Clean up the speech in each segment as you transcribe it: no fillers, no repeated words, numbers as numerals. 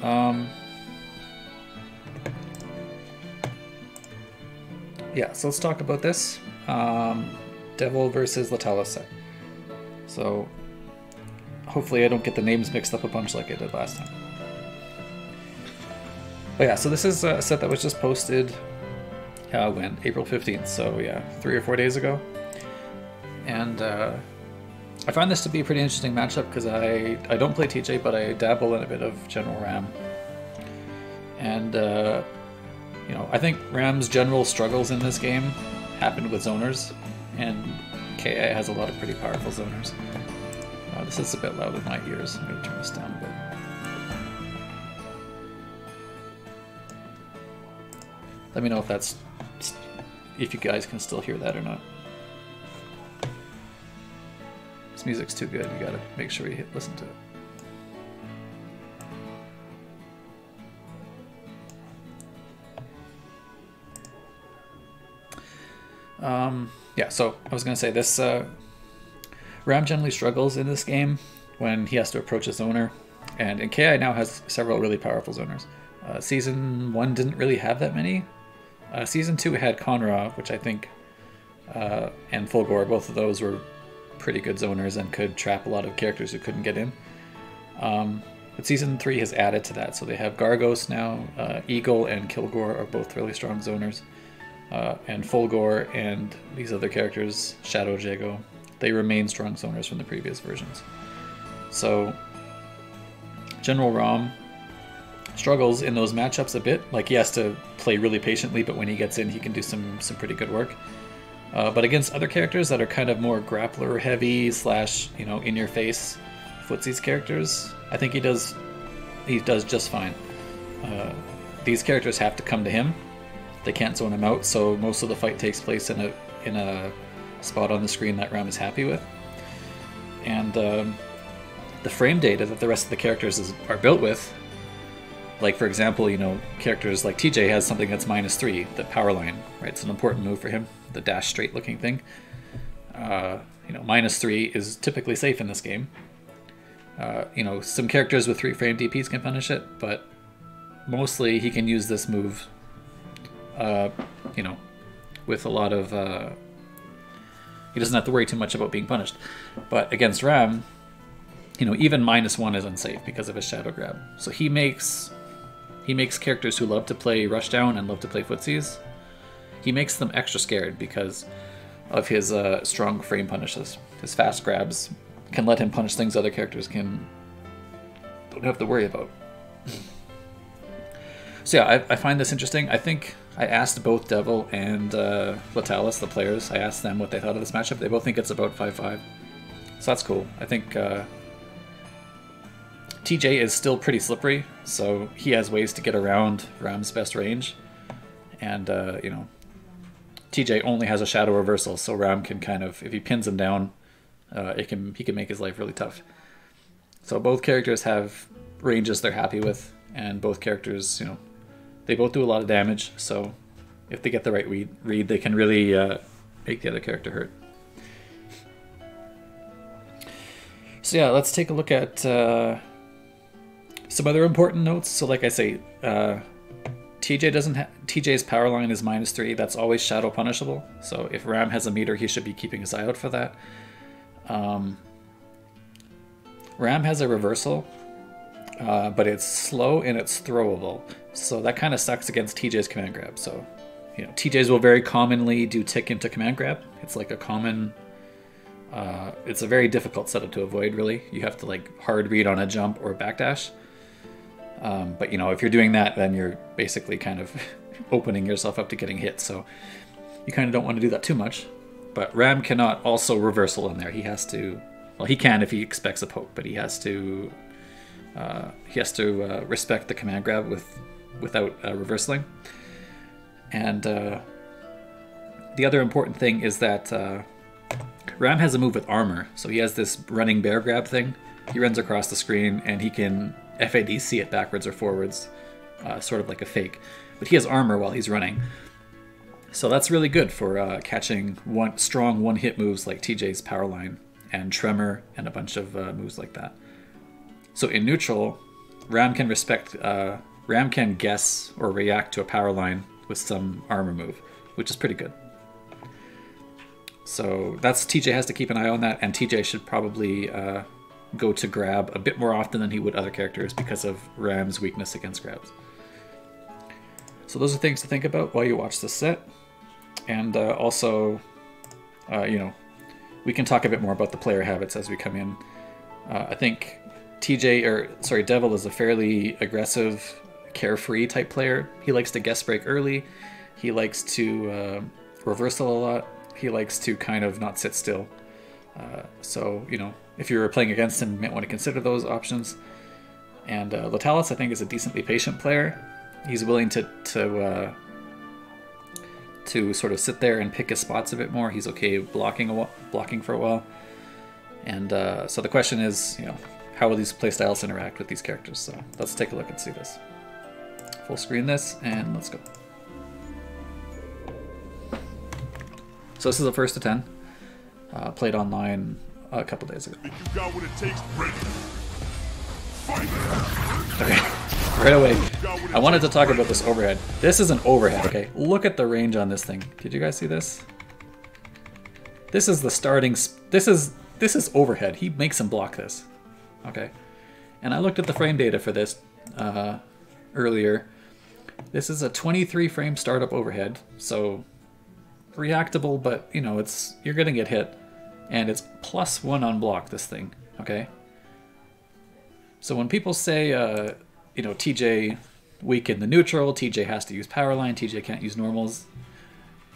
Yeah, so let's talk about this. Devil versus Letalis. So hopefully I don't get the names mixed up a bunch like I did last time. But yeah, so this is a set that was just posted when? April 15th, so yeah, 3 or 4 days ago. And I find this to be a pretty interesting matchup because I don't play TJ, but I dabble in a bit of general RAM. And you know, I think RAAM's general struggles in this game happened with zoners, and KA has a lot of pretty powerful zoners. This is a bit loud in my ears. I'm going to turn this down a bit. Let me know if you guys can still hear that or not. This music's too good. You gotta make sure you listen to it. Yeah, so I was gonna say this. RAAM generally struggles in this game when he has to approach his zoner, and KI now has several really powerful zoners. Season 1 didn't really have that many. Season 2 had Conra, which I think, and Fulgore, both of those were pretty good zoners and could trap a lot of characters who couldn't get in. But Season 3 has added to that, so they have Gargos now. Eagle and Kilgore are both really strong zoners. And Fulgore and these other characters, Shadow Jago, they remain strong zoners from the previous versions. So General RAAM struggles in those matchups a bit. Like, he has to play really patiently, but when he gets in, he can do some pretty good work. But against other characters that are kind of more grappler heavy / you know, in your face footsies characters, I think he does just fine. These characters have to come to him. They can't zone him out, so most of the fight takes place in a spot on the screen that RAAM is happy with. And the frame data that the rest of the characters are built with, like for example, you know, characters like TJ has something that's -3, the power line, right? It's an important move for him, the dash straight looking thing. You know, -3 is typically safe in this game. You know, some characters with 3 frame DPs can punish it, but mostly he can use this move you know, with a lot of he doesn't have to worry too much about being punished. But against RAAM, you know, even -1 is unsafe because of his shadow grab. So he makes characters who love to play rushdown and love to play footsies, he makes them extra scared because of his strong frame punishes. His fast grabs can let him punish things other characters don't have to worry about. So yeah, I find this interesting. I think I asked both Devil and Letalis, the players, I asked them what they thought of this matchup. They both think it's about 5-5. So that's cool. I think TJ is still pretty slippery, so he has ways to get around RAAM's best range. And, you know, TJ only has a shadow reversal, so RAAM can kind of, if he pins him down, he can make his life really tough. So both characters have ranges they're happy with, and both characters, you know, they both do a lot of damage, so if they get the right read, they can really make the other character hurt. So yeah, let's take a look at some other important notes. So like I say, TJ's power line is -3. That's always shadow punishable. So if RAAM has a meter, he should be keeping his eye out for that. RAAM has a reversal, but it's slow and it's throwable. So that kind of sucks against TJ's command grab. So, you know, TJ's will very commonly do tick into command grab. It's like a common, it's a very difficult setup to avoid, really. You have to like hard read on a jump or backdash. But you know, if you're doing that, then you're basically kind of opening yourself up to getting hit. So you kind of don't want to do that too much. But RAAM cannot also reversal in there. He has to, well, he can if he expects a poke, but he has to respect the command grab without reversaling. And the other important thing is that RAAM has a move with armor. So he has this running bear grab thing. He runs across the screen and he can FADC it backwards or forwards, sort of like a fake. But he has armor while he's running. So that's really good for catching strong one-hit moves like TJ's power line and Tremor and a bunch of moves like that. So in neutral, RAM can RAM can guess or react to a power line with some armor move, which is pretty good. So that's TJ has to keep an eye on that, and TJ should probably go to grab a bit more often than he would other characters because of RAM's weakness against grabs. So those are things to think about while you watch this set. And also, you know, we can talk a bit more about the player habits as we come in. I think Devil is a fairly aggressive, carefree type player. He likes to guess break early. He likes to reversal a lot. He likes to kind of not sit still. So, you know, if you're playing against him, you might want to consider those options. And Letalis, I think, is a decently patient player. He's willing to sort of sit there and pick his spots a bit more. He's okay blocking for a while. And so the question is, you know, how will these playstyles interact with these characters? So let's take a look and see this. Full screen this, and let's go. So this is a first to 10. Played online a couple days ago. You got what it takes, Okay, right away. I wanted to talk about this overhead. This is an overhead, okay? Look at the range on this thing. Did you guys see this? This is the starting... This is overhead. He makes him block this. Okay. And I looked at the frame data for this earlier. This is a 23 frame startup overhead, so reactable, but you know, you're gonna get hit. And it's +1 on block, this thing, okay? So when people say, you know, TJ weak in the neutral, TJ has to use power line, TJ can't use normals,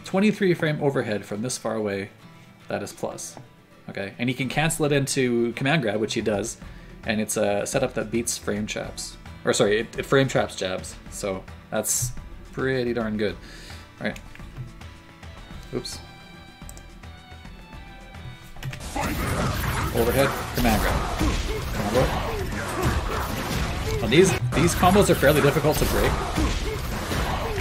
23 frame overhead from this far away, that is plus, okay? And he can cancel it into command grab, which he does, and it's a setup that beats frame traps. Or sorry, it frame traps jabs, so that's pretty darn good. All right. Oops. Overhead, command grab. Combo. Well, these combos are fairly difficult to break.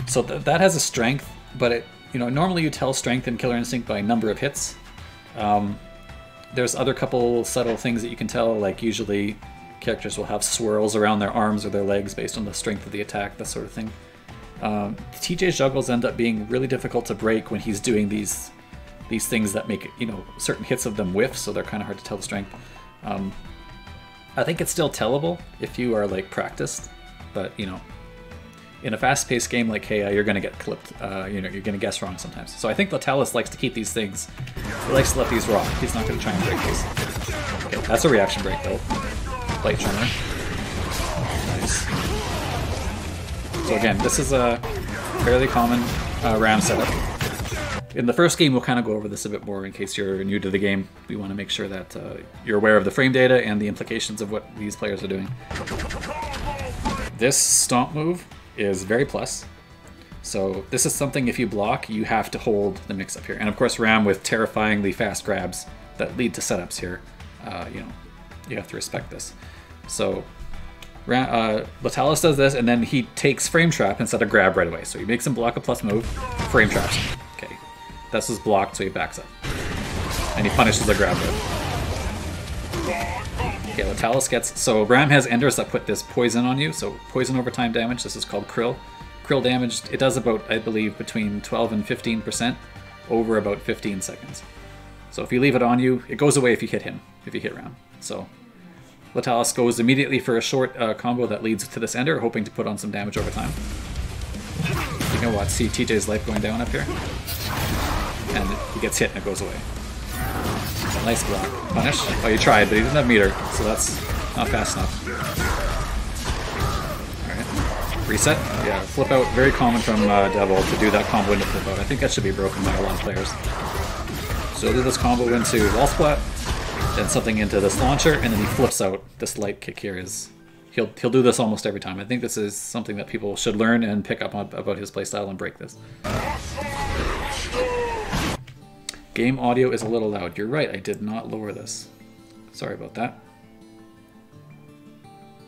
So that has a strength, but it, you know, normally you tell strength in Killer Instinct by number of hits. There's other couple subtle things that you can tell, like usually characters will have swirls around their arms or their legs based on the strength of the attack, that sort of thing. TJ's juggles end up being really difficult to break when he's doing these things that make, you know, certain hits of them whiff, so they're kind of hard to tell the strength. I think it's still tellable if you are like practiced, but you know, in a fast-paced game like KI, you're gonna get clipped. You know, you're gonna guess wrong sometimes. So I think Letalis likes to keep these things. He likes to let these rock. He's not gonna try and break these. Okay, that's a reaction break though. Light tremor. Nice. So again, this is a fairly common RAM setup. In the first game, we'll kind of go over this a bit more in case you're new to the game. We want to make sure that you're aware of the frame data and the implications of what these players are doing. This stomp move is very plus. So this is something, if you block, you have to hold the mix-up here. And of course, RAM with terrifyingly fast grabs that lead to setups here, you know, you have to respect this. So Letalis does this, and then he takes frame trap instead of grab right away. So he makes him block a plus move, frame traps him. Okay, this is blocked, so he backs up. And he punishes the grab move. Okay, Letalis gets... So RAM has enders that put this poison on you, so poison over time damage. This is called Krill. Krill damage, it does about, I believe, between 12 and 15% over about 15 seconds. So if you leave it on you, it goes away if you hit him, if you hit RAM. So Letalis goes immediately for a short combo that leads to this ender, hoping to put on some damage over time. You can watch, see TJ's life going down up here. And he gets hit and it goes away. Nice block. Punish. Oh, you tried, but he didn't have meter, so that's not fast enough. Alright. Reset. Yeah, flip out. Very common from Devil to do that combo into flip out. I think that should be broken by a lot of players. So he'll do this combo into wall splat, then something into this launcher, and then he flips out. This light kick here is... He'll do this almost every time. I think this is something that people should learn and pick up on about his playstyle and break this. Game audio is a little loud. You're right, I did not lower this. Sorry about that.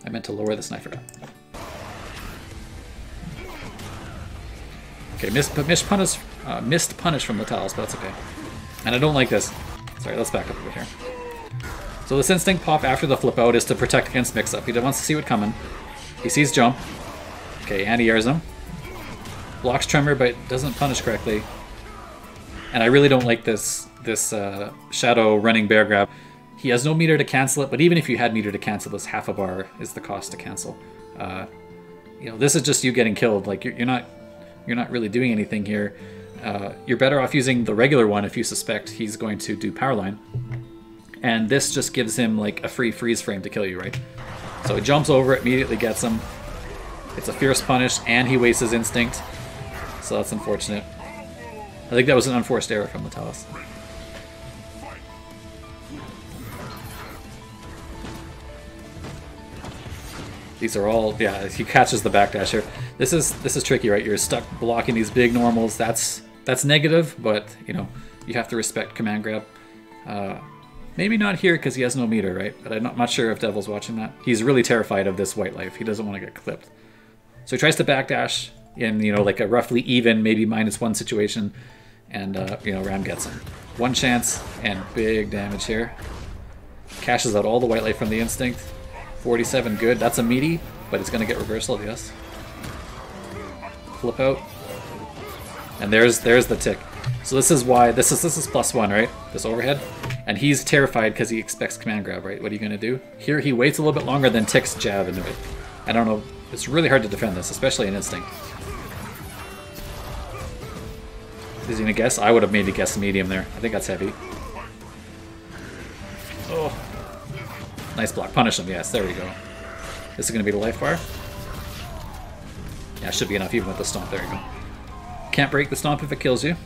I meant to lower this and I forgot. Okay, missed punish from Letalis, but that's okay. And I don't like this. Sorry, let's back up a bit here. So this instinct pop after the flip out is to protect against mix-up. He wants to see what coming. He sees jump. Okay, anti-airs him. Blocks Tremor, but doesn't punish correctly. And I really don't like this Shadow running bear grab. He has no meter to cancel it, but even if you had meter to cancel this, half a bar is the cost to cancel. You know, this is just you getting killed. Like you're not really doing anything here. You're better off using the regular one if you suspect he's going to do power line. And this just gives him like a free freeze frame to kill you, right? So he jumps over, immediately gets him. It's a fierce punish, and he wastes his instinct. So that's unfortunate. I think that was an unforced error from Letalis. These are all, yeah, he catches the backdash here. This is tricky, right? You're stuck blocking these big normals. That's negative, but you know, you have to respect command grab. Maybe not here because he has no meter, right? But I'm not sure if Devil's watching that. He's really terrified of this white life. He doesn't want to get clipped. So he tries to backdash in, you know, like a roughly even, maybe -1 situation, and you know, RAAM gets him. One chance and big damage here. Cashes out all the white life from the instinct. 47 good. That's a meaty, but it's going to get reversal, yes. Flip out. And there's the tick. So this is why this is +1, right? This overhead. And he's terrified because he expects command grab, right? What are you going to do? Here he waits a little bit longer than ticks jab into it. I don't know. It's really hard to defend this, especially in instinct. Is he going to guess? I would have maybe guessed medium there. I think that's heavy. Oh. Nice block. Punish him. Yes, there we go. This is going to be the life bar. Yeah, should be enough even with the stomp. There you go. Can't break the stomp if it kills you.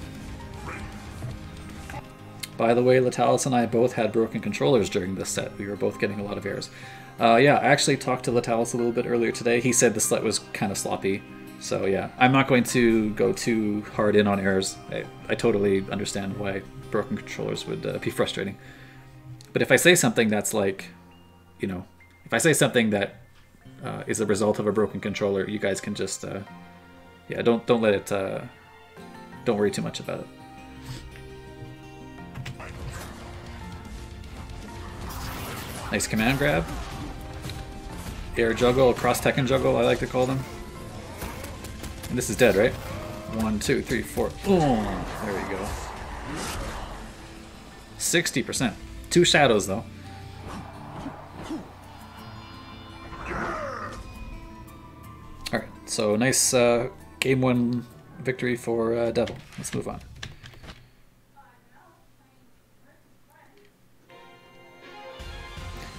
By the way, Letalis and I both had broken controllers during this set. We were both getting a lot of errors. Yeah, I actually talked to Letalis a little bit earlier today. He said the set was kind of sloppy. So yeah, I'm not going to go too hard in on errors. I totally understand why broken controllers would be frustrating. But if I say something that's like, you know, if I say something that is a result of a broken controller, you guys can just, yeah, don't let it, don't worry too much about it. Nice command grab. Air juggle, cross Tekken juggle, I like to call them. And this is dead, right? 1, 2, 3, 4. Oh, there we go. 60%. 2 shadows though. Alright, so nice game 1 victory for Devil. Let's move on.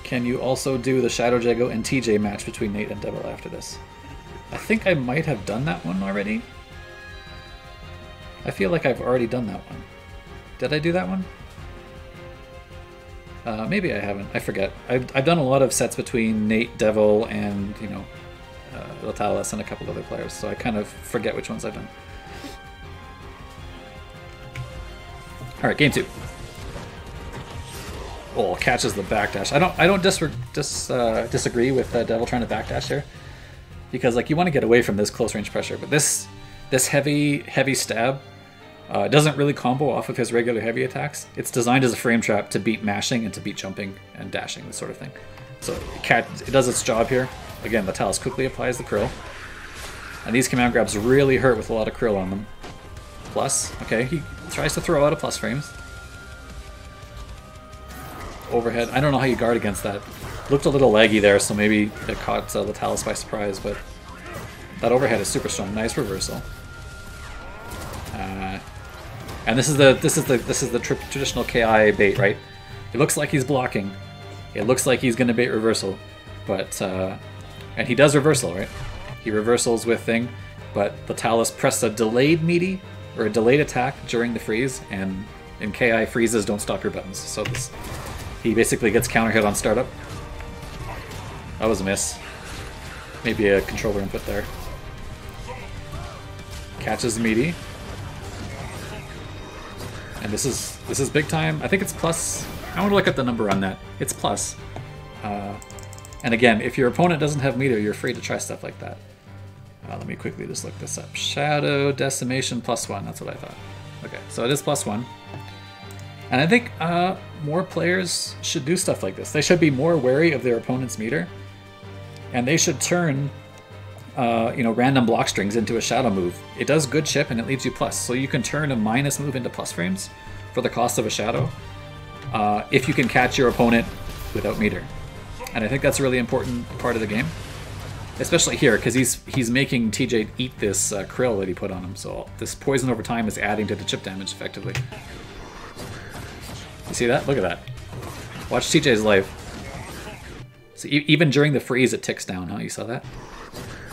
Can you also do the Shadow Jago and TJ match between Nate and Devil after this? I think I might have done that one already. I feel like I've already done that one. Did I do that one? Maybe I haven't. I forget. I've done a lot of sets between Nate, Devil, and, you know, Letalis and a couple other players, so I kind of forget which ones I've done. Alright, game 2. Oh, catches the backdash. I don't disagree with Devil trying to backdash here, because like you want to get away from this close range pressure, but this heavy stab doesn't really combo off of his regular heavy attacks. It's designed as a frame trap to beat mashing and to beat jumping and dashing, this sort of thing. So it does its job here. Again, Letalis quickly applies the krill, and these command grabs really hurt with a lot of krill on them. Plus, okay, he tries to throw out a plus frames. Overhead. I don't know how you guard against that. Looked a little laggy there, so maybe it caught Letalis by surprise, but that overhead is super strong. Nice reversal. And this is the traditional KI bait, right? It looks like he's blocking. It looks like he's going to bait reversal, but and he does reversal, right? He reversals with thing, but Letalis pressed a delayed meaty or a delayed attack during the freeze, and in KI freezes don't stop your buttons. So this. He basically gets counter hit on startup. That was a miss. Maybe a controller input there. Catches meaty. And this is big time. I think it's plus. I want to look at the number on that. It's plus. And again, if your opponent doesn't have meter, you're free to try stuff like that. Let me quickly just look this up. Shadow Decimation +1. That's what I thought. Okay, so it is +1. And I think more players should do stuff like this. They should be more wary of their opponent's meter, and they should turn random block strings into a shadow move. It does good chip and it leaves you plus. So you can turn a minus move into plus frames for the cost of a shadow if you can catch your opponent without meter. And I think that's a really important part of the game. Especially here, because he's making TJ eat this krill that he put on him. So this poison over time is adding to the chip damage effectively. You see that? Look at that. Watch TJ's life. So even during the freeze, it ticks down, huh? You saw that?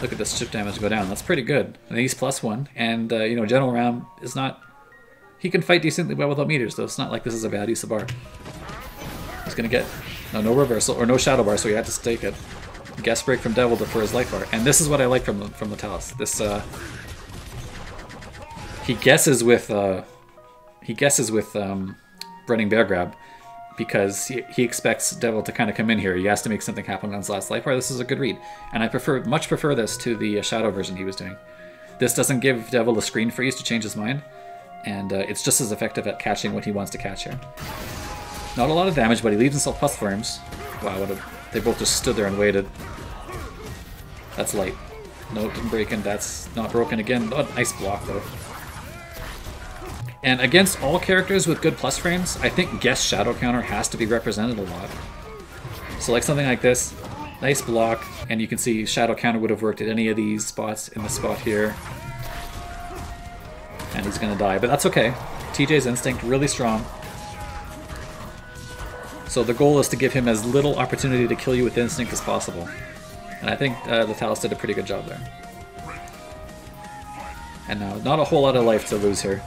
Look at this chip damage go down. That's pretty good. And he's +1. And, General RAAM is not... He can fight decently well without meters, though. It's not like this is a bad use of bar. He's going to get no reversal, or no shadow bar, so he had to stake it. Guess break from Devil for his life bar. And this is what I like from Letalis. This, he guesses with running bear grab, because he expects Devil to kind of come in here. He has to make something happen on his last life bar. This is a good read. And I much prefer this to the shadow version he was doing. This doesn't give Devil a screen freeze to change his mind, and it's just as effective at catching what he wants to catch here. Not a lot of damage, but he leaves himself plus frames. Wow, they both just stood there and waited. That's light. No, it didn't break in. That's not broken again. Oh, nice block, though. And against all characters with good plus frames, I think guess shadow counter has to be represented a lot. So like something like this, nice block, and you can see shadow counter would have worked at any of these spots, in the spot here. And he's gonna die, but that's okay. TJ's instinct, really strong. So the goal is to give him as little opportunity to kill you with instinct as possible. And I think Letalis did a pretty good job there. And now, not a whole lot of life to lose here.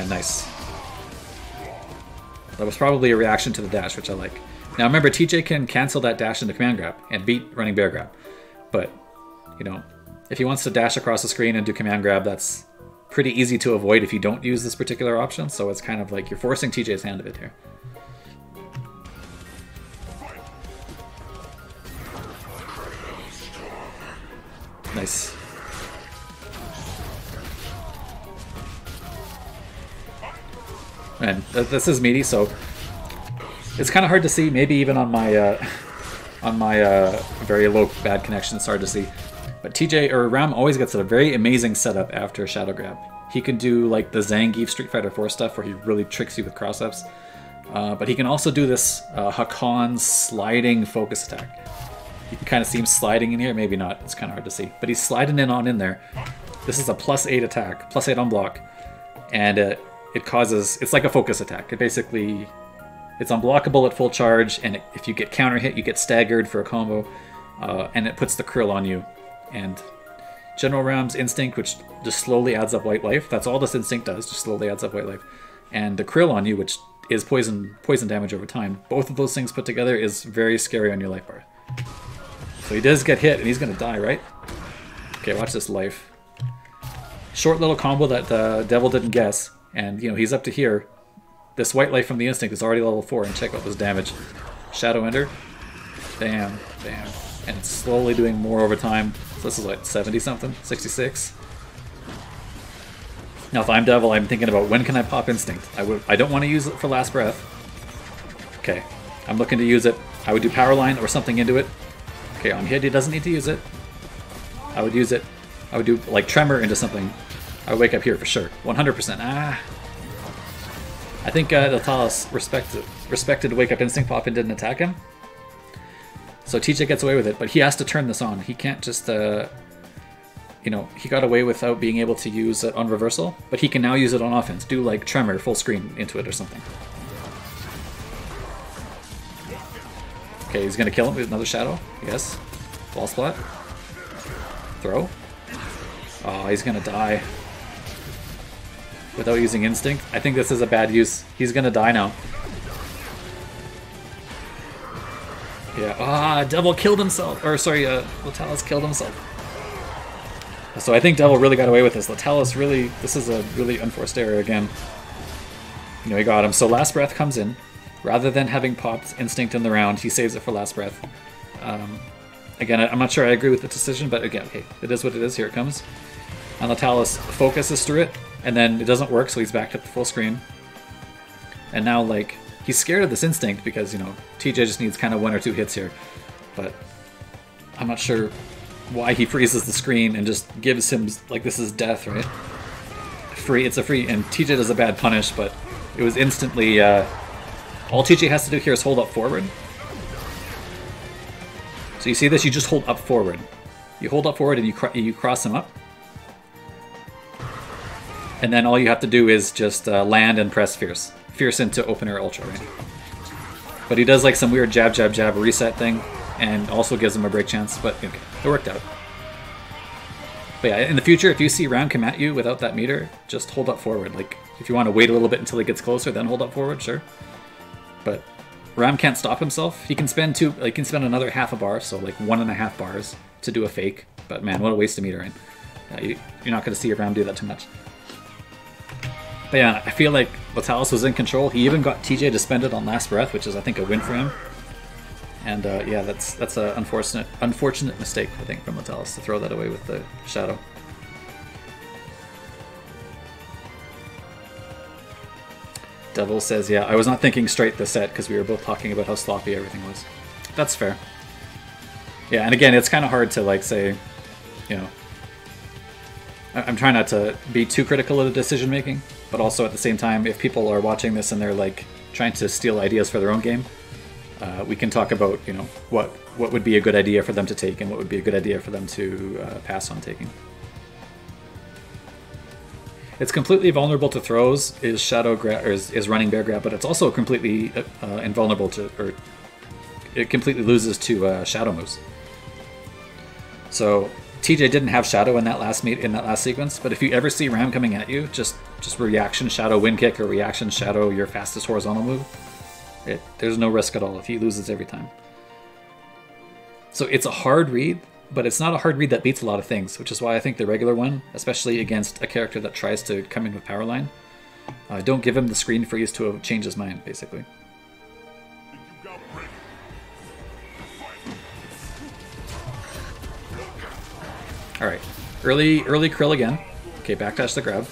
Nice. That was probably a reaction to the dash, which I like. Now remember, TJ can cancel that dash into command grab and beat running bear grab. But, if he wants to dash across the screen and do command grab, that's pretty easy to avoid if you don't use this particular option. So it's kind of like you're forcing TJ's hand a bit here. Nice. Man, this is meaty, so it's kind of hard to see. Maybe even on my very low bad connection, it's hard to see. But TJ or RAAM always gets a very amazing setup after Shadow Grab. He can do like the Zangief Street Fighter 4 stuff where he really tricks you with cross-ups. But he can also do this Hakan sliding focus attack. You can kind of see him sliding in here. Maybe not. It's kind of hard to see. But he's sliding in there. This is a +8 attack, +8 on block. And it causes... It's like a focus attack. It basically... It's unblockable at full charge, and if you get counter hit, you get staggered for a combo. And it puts the krill on you. And General RAAM's instinct, which just slowly adds up white life. That's all this instinct does, just slowly adds up white life. And the krill on you, which is poison damage over time. Both of those things put together is very scary on your life bar. So he does get hit, and he's going to die, right? Okay, watch this life. Short little combo that the Devil didn't guess. And, he's up to here. This white life from the instinct is already level 4, and check out this damage. Shadow Ender. Bam, bam. And it's slowly doing more over time. So this is like 70-something? 66? Now if I'm Devil, I'm thinking about when can I pop Instinct? I don't want to use it for last breath. Okay, I'm looking to use it. I would do Power Line or something into it. Okay, on hit he doesn't need to use it. I would use it. I would do like Tremor into something. I would wake up here for sure. 100%. I think Letalis respected Wake Up Instinct pop and didn't attack him. So TJ gets away with it, but he has to turn this on. He can't just, he got away without being able to use it on reversal, but he can now use it on offense. Do like Tremor full screen into it or something. Okay, he's gonna kill him with another Shadow, yes. Ball splat. Throw. Oh, he's gonna die. Without using Instinct. I think this is a bad use. He's gonna die now. Yeah, Devil killed himself. Or sorry, Letalis killed himself. So I think Devil really got away with this. Letalis really, this is a really unforced error again. He got him. So Last Breath comes in. Rather than having popped Instinct in the round, he saves it for Last Breath. Again, I'm not sure I agree with the decision, but again, hey, it is what it is. Here it comes. And Letalis focuses through it, and then it doesn't work, so he's back at the full screen. And now, like, he's scared of this Instinct because, TJ just needs kind of 1 or 2 hits here. But I'm not sure why he freezes the screen and just gives him, like, this is death, right? Free, it's a free, and TJ does a bad punish, but it was instantly, all TJ has to do here is hold up forward. So you see this, you just hold up forward. You hold up forward and you cross him up. And then all you have to do is just land and press Fierce. Fierce into opener ultra, right? But he does like some weird jab, jab, jab reset thing, and also gives him a break chance, but okay, it worked out. But yeah, in the future, if you see RAAM come at you without that meter, just hold up forward. Like, if you want to wait a little bit until he gets closer, then hold up forward, sure. But RAAM can't stop himself. He can spend another half a bar, so like 1.5 bars to do a fake. But man, what a waste of meter, right? You're not going to see RAAM do that too much. But yeah, I feel like Letalis was in control. He even got TJ to spend it on Last Breath, which is, I think, a win for him. And yeah, that's an unfortunate mistake, I think, from Letalis to throw that away with the Shadow. Devil says, yeah, I was not thinking straight this set because we were both talking about how sloppy everything was. That's fair. Yeah, and again, it's kind of hard to, like, say, you know, I'm trying not to be too critical of the decision making, but also at the same time, if people are watching this and they're like trying to steal ideas for their own game, we can talk about, you know, what would be a good idea for them to take and what would be a good idea for them to pass on taking. It's completely vulnerable to throws, is Shadow grab, or is running bear grab, but it's also completely invulnerable to, or it completely loses to Shadow moves. So TJ didn't have Shadow in that last sequence, but if you ever see RAAM coming at you, just reaction Shadow wind kick or reaction Shadow your fastest horizontal move. There's no risk at all if he loses every time. So it's a hard read, but it's not a hard read that beats a lot of things, which is why I think the regular one, especially against a character that tries to come in with power line, don't give him the screen freeze to change his mind, basically. Alright, early Krill again. Okay, backdash the grab.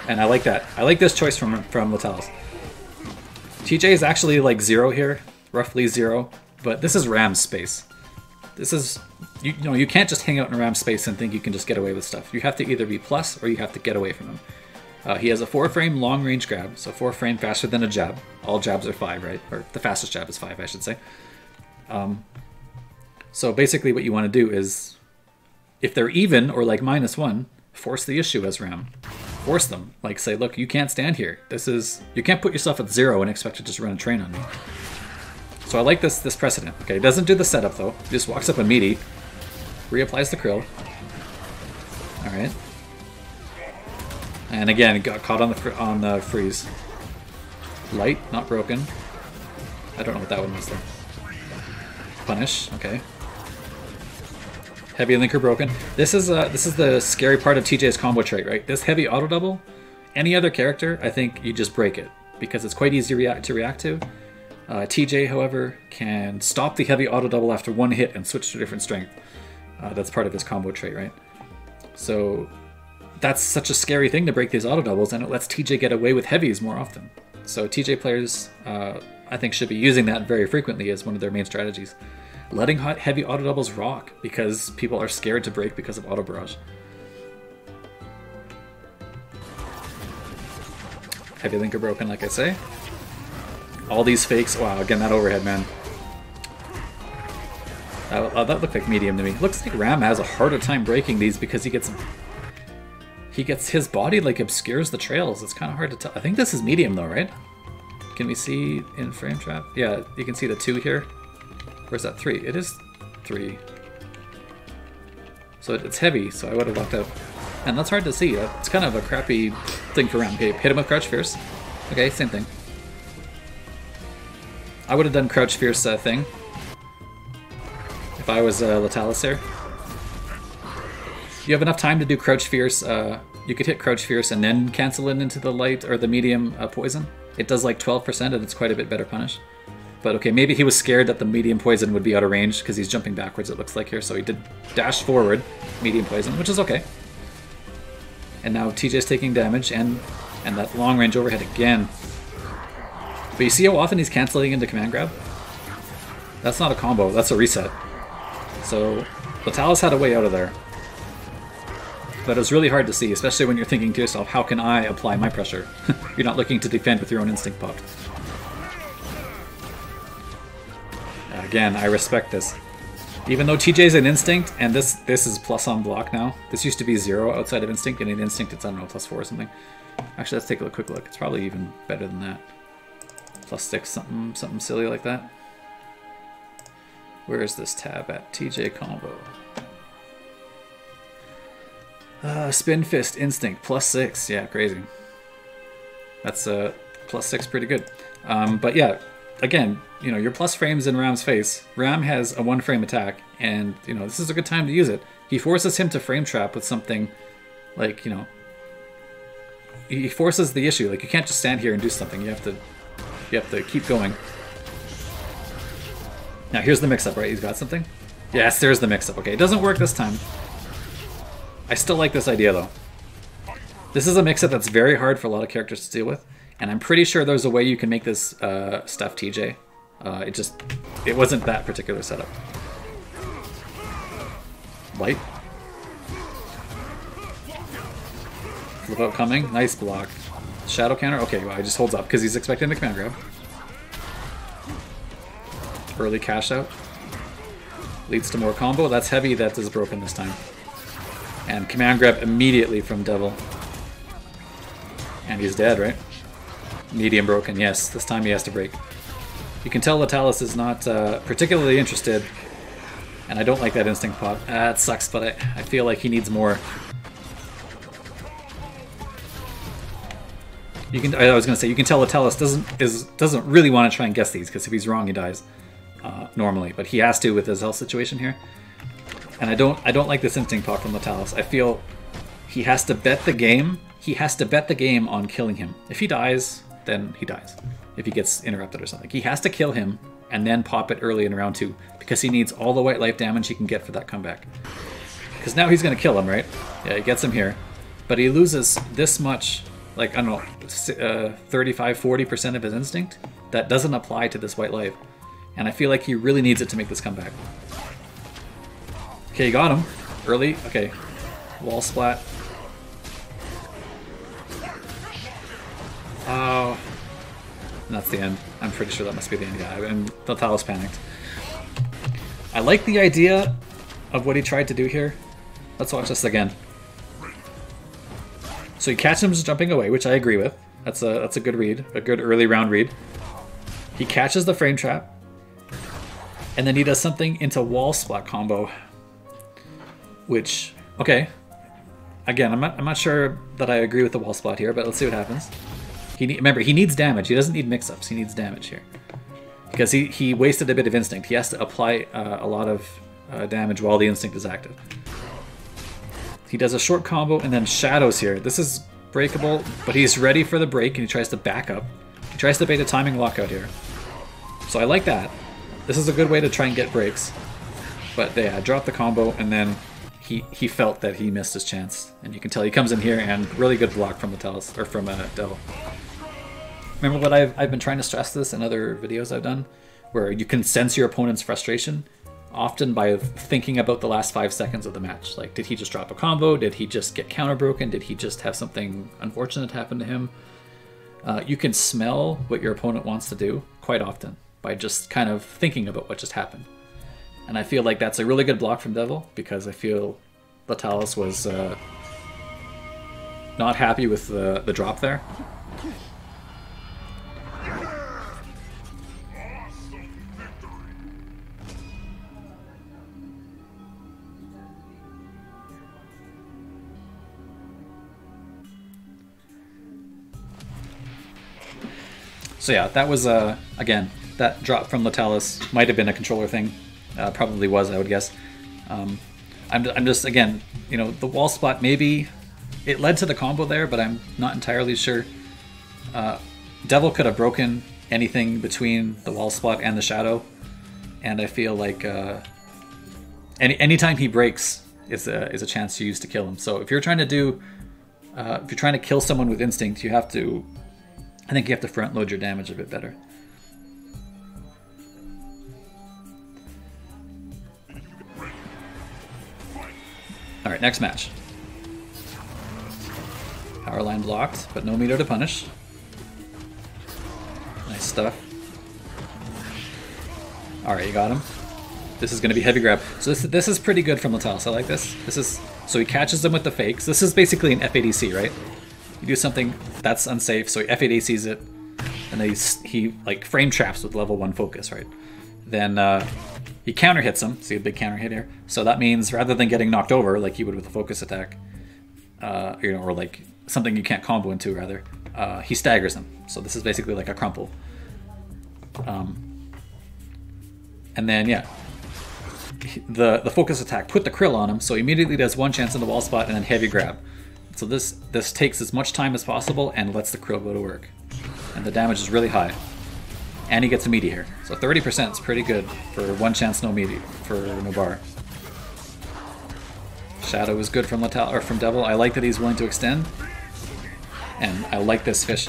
And I like that. I like this choice from Letalis. TJ is actually like 0 here, roughly 0, but this is RAAM's space. This is, you know, you can't just hang out in RAAM's space and think you can just get away with stuff. You have to either be plus or you have to get away from him. He has a 4-frame long range grab, so 4-frame faster than a jab. All jabs are 5, right? Or the fastest jab is 5, I should say. So basically what you want to do is, if they're even or like -1, force the issue as RAAM. Force them. Like, say, look, you can't stand here. You can't put yourself at 0 and expect to just run a train on me. So I like this precedent. Okay, it doesn't do the setup though. He just walks up immediately, reapplies the krill. Alright. And again, it got caught on the freeze. Light, not broken. I don't know what that one was though. Punish, okay. Heavy linker broken. This is the scary part of TJ's combo trait, right? This heavy auto double, any other character, I think you just break it because it's quite easy to react to. TJ, however, can stop the heavy auto double after 1 hit and switch to a different strength. That's part of his combo trait, right? So that's such a scary thing to break these auto doubles, and it lets TJ get away with heavies more often. So TJ players, I think, should be using that very frequently as one of their main strategies. Letting heavy auto doubles rock because people are scared to break because of auto barrage. Heavy linker broken, like I say. All these fakes. Wow, again, that overhead, man. That looked like medium to me. Looks like RAAM has a harder time breaking these because he gets his body like obscures the trails. It's kind of hard to tell. I think this is medium though, right? Can we see in frame trap? Yeah, you can see the 2 here. Where's that 3? It is 3. So it's heavy, so I would have locked out. And that's hard to see. It's kind of a crappy thing for RAAM. Okay, hit him with Crouch Fierce. Okay, same thing. I would have done Crouch Fierce thing if I was Letalis there. You have enough time to do Crouch Fierce. You could hit Crouch Fierce and then cancel it into the light or the medium poison. It does like 12% and it's quite a bit better punish. But okay, maybe he was scared that the medium poison would be out of range because he's jumping backwards, it looks like here. So he did dash forward, medium poison, which is okay. And now TJ's taking damage and that long range overhead again. But you see how often he's canceling into command grab? That's not a combo, that's a reset. So Letalis had a way out of there. But it was really hard to see, especially when you're thinking to yourself, how can I apply my pressure? You're not looking to defend with your own instinct pop. Again, I respect this. Even though TJ's an instinct, and this is plus on block now. This used to be 0 outside of instinct, and in instinct it's, I don't know, +4 or something. Actually, let's take a quick look. It's probably even better than that. +6, something silly like that. Where is this tab at? TJ combo. Spin Fist Instinct, +6. Yeah, crazy. That's +6, pretty good. But yeah, again, you know, your plus frames in Ram's face. Ram has a 1-frame attack, and you know, this is a good time to use it. He forces him to frame trap with something like, you know, he forces the issue. Like, you can't just stand here and do something. You have to keep going. Now here's the mix-up, right? He's got something? Yes, there's the mix-up. Okay, it doesn't work this time. I still like this idea, though. This is a mix-up that's very hard for a lot of characters to deal with, and I'm pretty sure there's a way you can make this stuff TJ. It wasn't that particular setup. Light. Flip out coming. Nice block. Shadow counter. Okay, well, he just holds up because he's expecting the command grab. Early cash out. Leads to more combo. That's heavy. That is broken this time. And command grab immediately from Devil. And he's dead, right? Medium broken. Yes, this time he has to break. You can tell Letalis is not particularly interested. And I don't like that instinct pop. It sucks, but I feel like he needs more. I was gonna say, you can tell Letalis doesn't really want to try and guess these, because if he's wrong, he dies normally. But he has to with his health situation here. And I don't like this instinct pop from Letalis. I feel he has to bet the game. He has to bet the game on killing him. If he dies, then he dies. If he gets interrupted or something, he has to kill him and then pop it early in round 2, because he needs all the white life damage he can get for that comeback. Because now he's gonna kill him, right? Yeah, he gets him here, but he loses this much. Like, I don't know, 35–40% of his instinct that doesn't apply to this white life. And I feel like he really needs it to make this comeback. Okay, got him. Early. Okay. Wall splat. Oh. And that's the end. I'm pretty sure that must be the end. Yeah, and Letalis panicked. I like the idea of what he tried to do here. Let's watch this again. So you catch him just jumping away, which I agree with. That's a good read, a good early round read. He catches the frame trap, and then he does something into wall splat combo, which, okay. Again, I'm not sure that I agree with the wall splat here, but let's see what happens. Remember, he needs damage. He doesn't need mix-ups. He needs damage here, because he wasted a bit of instinct. He has to apply a lot of damage while the instinct is active. He does a short combo and then shadows here. This is breakable, but he's ready for the break and he tries to back up. He tries to bait a timing lockout here. So I like that. This is a good way to try and get breaks. But yeah, drop the combo, and then he felt that he missed his chance. And you can tell he comes in here, and really good block from Letalis, or from Devil. Remember what I've been trying to stress this in other videos I've done, where you can sense your opponent's frustration often by thinking about the last 5 seconds of the match. Like, did he just drop a combo? Did he just get counter broken? Did he just have something unfortunate happen to him? You can smell what your opponent wants to do quite often by just kind of thinking about what just happened. And I feel like that's a really good block from Devil, because I feel Letalis was not happy with the drop there. So yeah, that was, again, that drop from Letalis might have been a controller thing. Probably was, I would guess. I'm just, again, you know, the wall spot, maybe it led to the combo there, but I'm not entirely sure. Devil could have broken anything between the wall spot and the shadow, and I feel like anytime he breaks is a chance you use to kill him. So if you're trying to do, if you're trying to kill someone with instinct, you have to, I think you have to front load your damage a bit better. Alright, next match. Power line blocked, but no meter to punish. Nice stuff. Alright, you got him. This is going to be heavy grab. So this is pretty good from Letalis. I like this. So he catches them with the fakes. This is basically an FADC, right? You do something that's unsafe, so he FADCs it, and then he like frame traps with level 1 focus, right? Then he counter hits him. See a big counter hit here? So that means rather than getting knocked over like you would with a focus attack, you know, or like something you can't combo into rather, he staggers him. So this is basically like a crumple. And then yeah, the focus attack put the krill on him, so he immediately does 1 chance in the wall spot and then heavy grab. So this takes as much time as possible and lets the krill go to work. And the damage is really high. And he gets a meaty here. So 30% is pretty good for 1 chance no meaty, for no bar. Shadow is good from from Devil. I like that he's willing to extend. And I like this fish.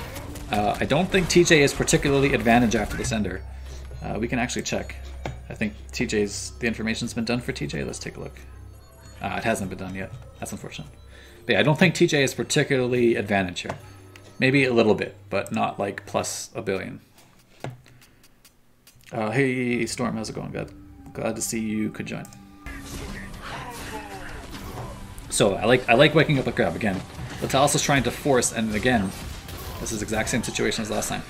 I don't think TJ is particularly advantage after the sender. We can actually check. I think the information's been done for TJ. Let's take a look. It hasn't been done yet. That's unfortunate. But yeah, I don't think TJ is particularly advantage here. Maybe a little bit, but not like plus a billion. Hey Storm, how's it going? Glad to see you could join. So I like waking up with grab again. Letalis is trying to force, and again, this is the exact same situation as last time.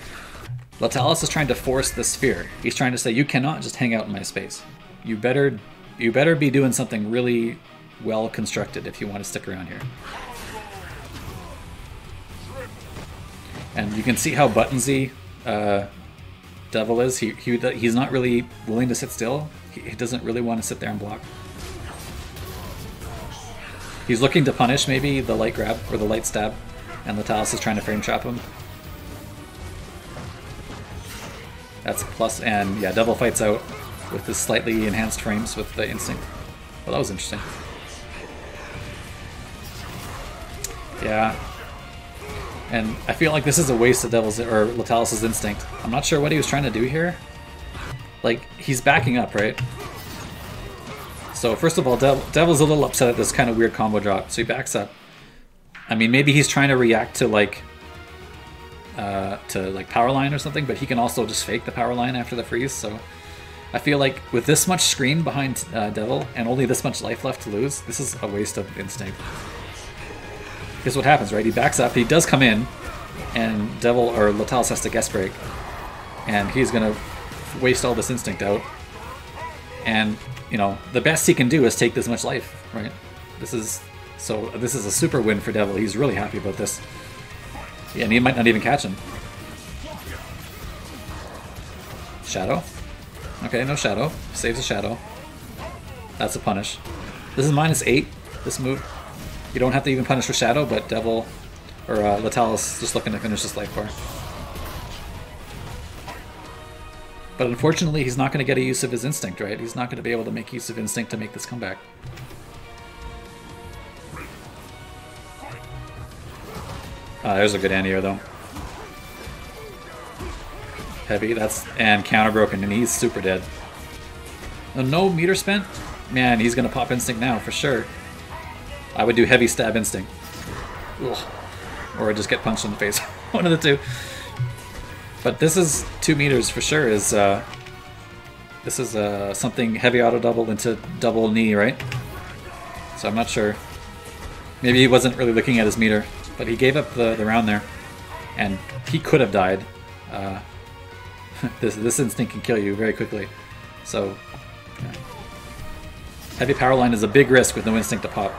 Letalis is trying to force the sphere. He's trying to say, you cannot just hang out in my space. You better be doing something really well constructed if you want to stick around here. And you can see how buttonsy Devil is. He's not really willing to sit still. He doesn't really want to sit there and block. He's looking to punish maybe the light grab or the light stab, and Letalis is trying to frame trap him. That's a plus, and yeah, Devil fights out with his slightly enhanced frames with the instinct. Well, that was interesting. Yeah. And I feel like this is a waste of Letalis' instinct. I'm not sure what he was trying to do here. Like, he's backing up, right? So first of all, Devil's a little upset at this kind of weird combo drop, so he backs up. I mean, maybe he's trying to react to like power line or something, but he can also just fake the power line after the freeze. So I feel like with this much screen behind Devil and only this much life left to lose, this is a waste of instinct. Because what happens, right? He backs up, he does come in, and Devil or Letalis has to guest break, and he's gonna waste all this instinct out. And you know, the best he can do is take this much life, right? This is a super win for Devil. He's really happy about this. Yeah, and he might not even catch him. Shadow. Okay, no Shadow. Saves a Shadow. That's a punish. This is -8, this move. You don't have to even punish for Shadow, but Devil or Letalis just looking to finish this life bar. But unfortunately, he's not going to get a use of his instinct, right? He's not going to be able to make use of instinct to make this comeback. There's a good anti-air though. Heavy, and counter broken, and he's super dead. No meter spent? Man, he's going to pop instinct now, for sure. I would do heavy stab instinct. Ugh. Or just get punched in the face. One of the two. But this is 2 meters for sure. This is something heavy auto double into double knee, right? So I'm not sure. Maybe he wasn't really looking at his meter, but he gave up the round there, and he could have died. This instinct can kill you very quickly. So yeah. Heavy power line is a big risk with no instinct to pop.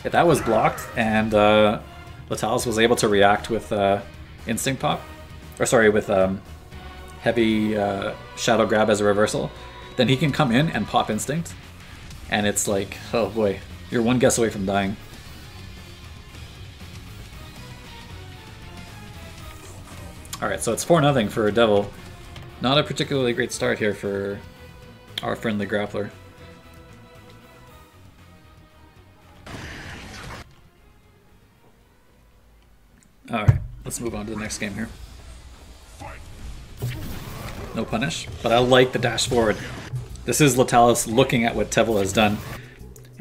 If that was blocked and Letalis was able to react with instinct pop, or sorry, with heavy shadow grab as a reversal, then he can come in and pop instinct, and it's like, oh boy, you're one guess away from dying. Alright, so it's 4-0 for Devil. Not a particularly great start here for our friendly grappler. Alright, let's move on to the next game here. No punish, but I like the dash forward. This is Letalis looking at what Devil has done.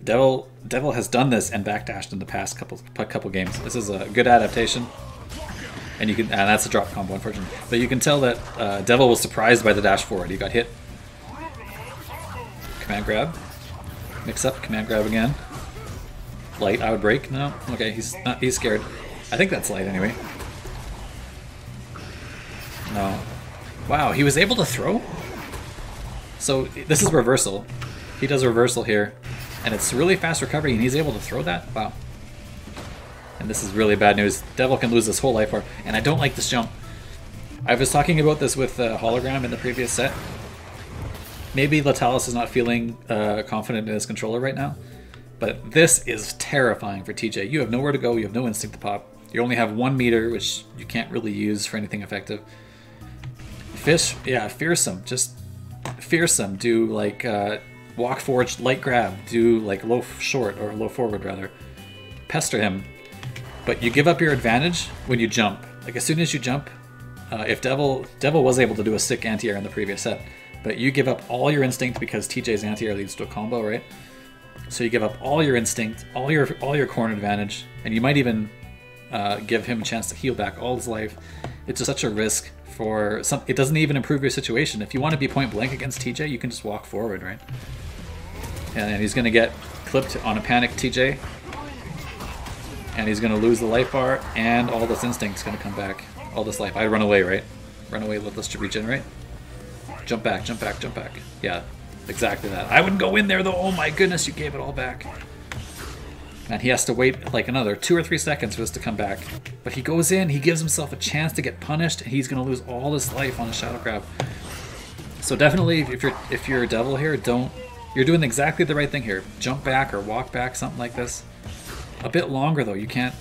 Devil has done this and backdashed in the past couple games. This is a good adaptation. And you can, and that's a drop combo, unfortunately. But you can tell that Devil was surprised by the dash forward. He got hit. Command grab. Mix up, command grab again. Light, I would break. No, okay, he's scared. I think that's light anyway. No. Wow, he was able to throw? So this is reversal. He does reversal here. And it's really fast recovery and he's able to throw that? Wow. And this is really bad news. Devil can lose this whole life bar. And I don't like this jump. I was talking about this with Hologram in the previous set. Maybe Letalis is not feeling confident in his controller right now. But this is terrifying for TJ. You have nowhere to go. You have no instinct to pop. You only have 1 meter, which you can't really use for anything effective. Fish, yeah, fearsome. Just fearsome. Do like walk forward, light grab. Do like low short or low forward rather. Pester him. But you give up your advantage when you jump. Like as soon as you jump, if Devil was able to do a sick anti-air in the previous set, but you give up all your instinct because TJ's anti-air leads to a combo, right? So you give up all your instinct, all your corner advantage, and you might even give him a chance to heal back all his life. It's just such a risk for some. It doesn't even improve your situation. If you want to be point blank against TJ, you can just walk forward, right? And he's going to get clipped on a panic TJ. And he's going to lose the life bar, and all this instinct's going to come back. All this life. I run away, right? Run away, let this regenerate. Jump back, jump back, jump back. Yeah, exactly that. I wouldn't go in there, though. Oh my goodness, you gave it all back. And he has to wait like another 2 or 3 seconds for this to come back. But he goes in, he gives himself a chance to get punished, and he's going to lose all this life on a Shadow Crab. So definitely, if you're a Devil here, you're doing exactly the right thing here. Jump back or walk back, something like this. A bit longer though. You can't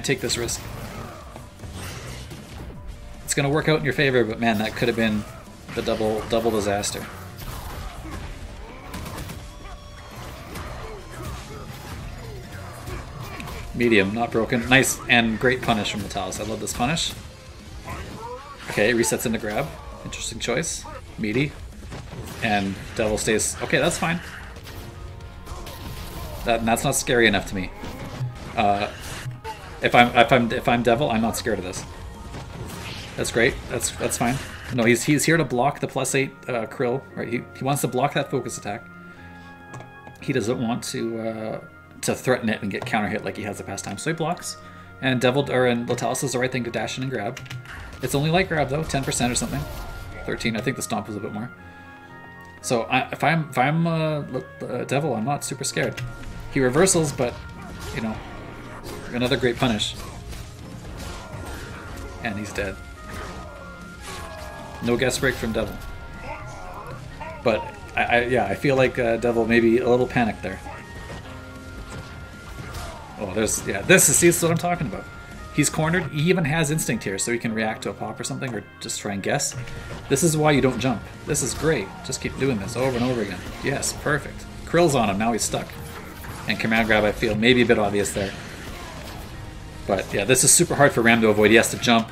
take this risk. It's gonna work out in your favor, but man, that could have been the double disaster. Medium, not broken. Nice and great punish from Letalis. I love this punish. Okay, it resets into grab. Interesting choice. Meaty. And Devil stays. Okay, that's fine. That's not scary enough to me. If I'm Devil, I'm not scared of this. That's great. That's fine. No, he's here to block the +8 Krill. Right? He wants to block that focus attack. He doesn't want to threaten it and get counter hit like he has the past time. So he blocks. And Letalis is the right thing to dash in and grab. It's only light grab though, 10% or something. 13. I think the stomp was a bit more. So if I'm Devil, I'm not super scared. He reversals, but you know. Another great punish. And he's dead. No guest break from Devil. But, I feel like Devil maybe a little panicked there. Oh, this is what I'm talking about. He's cornered. He even has instinct here, so he can react to a pop or something, or just try and guess. This is why you don't jump. This is great. Just keep doing this over and over again. Yes, perfect. Krill's on him. Now he's stuck. And command grab, I feel maybe a bit obvious there. But yeah, this is super hard for Ram to avoid. He has to jump,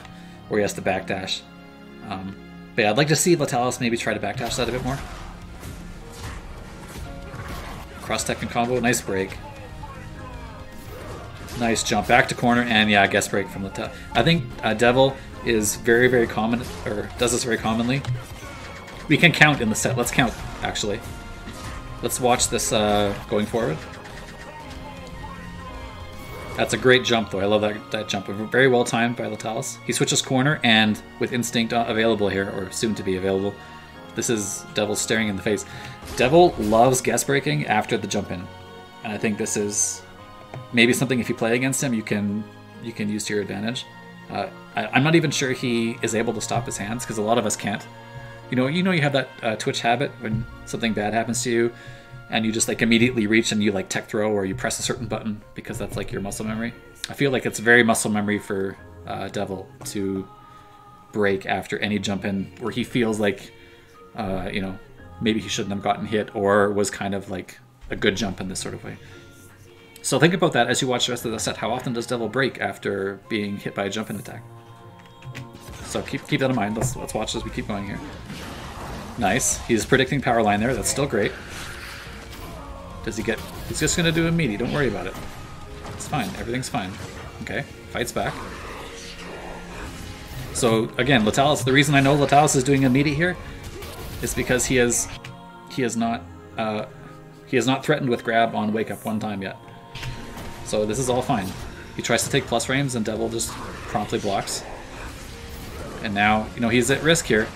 or he has to backdash. But yeah, I'd like to see Letalis maybe try to backdash that a bit more. Cross tech and combo, nice break. Nice jump back to corner, and yeah, guest break from Letalis. I think Devil is very, very common, or does this very commonly. We can count in the set. Let's count, actually. Let's watch this going forward. That's a great jump, though. I love that jump. Very well timed by Letalis. He switches corner, and with instinct available here, or soon to be available, this is Devil staring in the face. Devil loves guest breaking after the jump in, and I think this is maybe something if you play against him, you can use to your advantage. I'm not even sure he is able to stop his hands because a lot of us can't. You know, you have that Twitch habit when something bad happens to you. And you just like immediately reach and you like tech throw or you press a certain button because that's like your muscle memory. I feel like it's very muscle memory for Devil to break after any jump in where he feels like, you know, maybe he shouldn't have gotten hit or was kind of like a good jump in this sort of way. So think about that as you watch the rest of the set. How often does Devil break after being hit by a jump in attack? So keep that in mind. Let's watch as we keep going here. Nice. He's predicting power line there. That's still great. Does he get... He's just going to do a meaty. Don't worry about it. It's fine. Everything's fine. Okay. Fights back. So, again, Letalis... The reason I know Letalis is doing a meaty here is because he has not threatened with grab on wake up one time yet. So this is all fine. He tries to take plus frames and Devil just promptly blocks. And now, you know, he's at risk here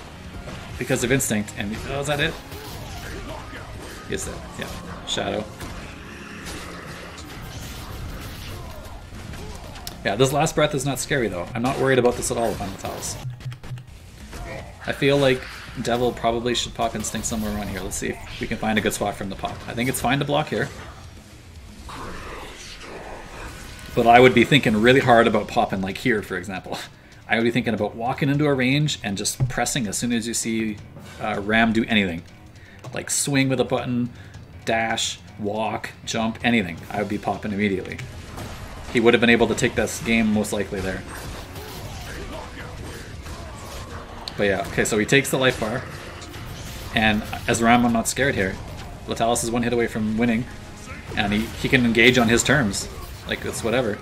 because of instinct. And oh, is that it? Is that? Yeah. Shadow. Yeah, this last breath is not scary though. I'm not worried about this at all if I'm Letalis. I feel like Devil probably should pop instinct somewhere around here. Let's see if we can find a good spot for him to pop. I think it's fine to block here. But I would be thinking really hard about popping like here, for example. I would be thinking about walking into a range and just pressing as soon as you see RAAM do anything. Like swing with a button, dash, walk, jump, anything. I would be popping immediately. He would have been able to take this game most likely there. But yeah, okay, so he takes the life bar. And as RAAM, I'm not scared here. Letalis is one hit away from winning. And he can engage on his terms. Like, it's whatever.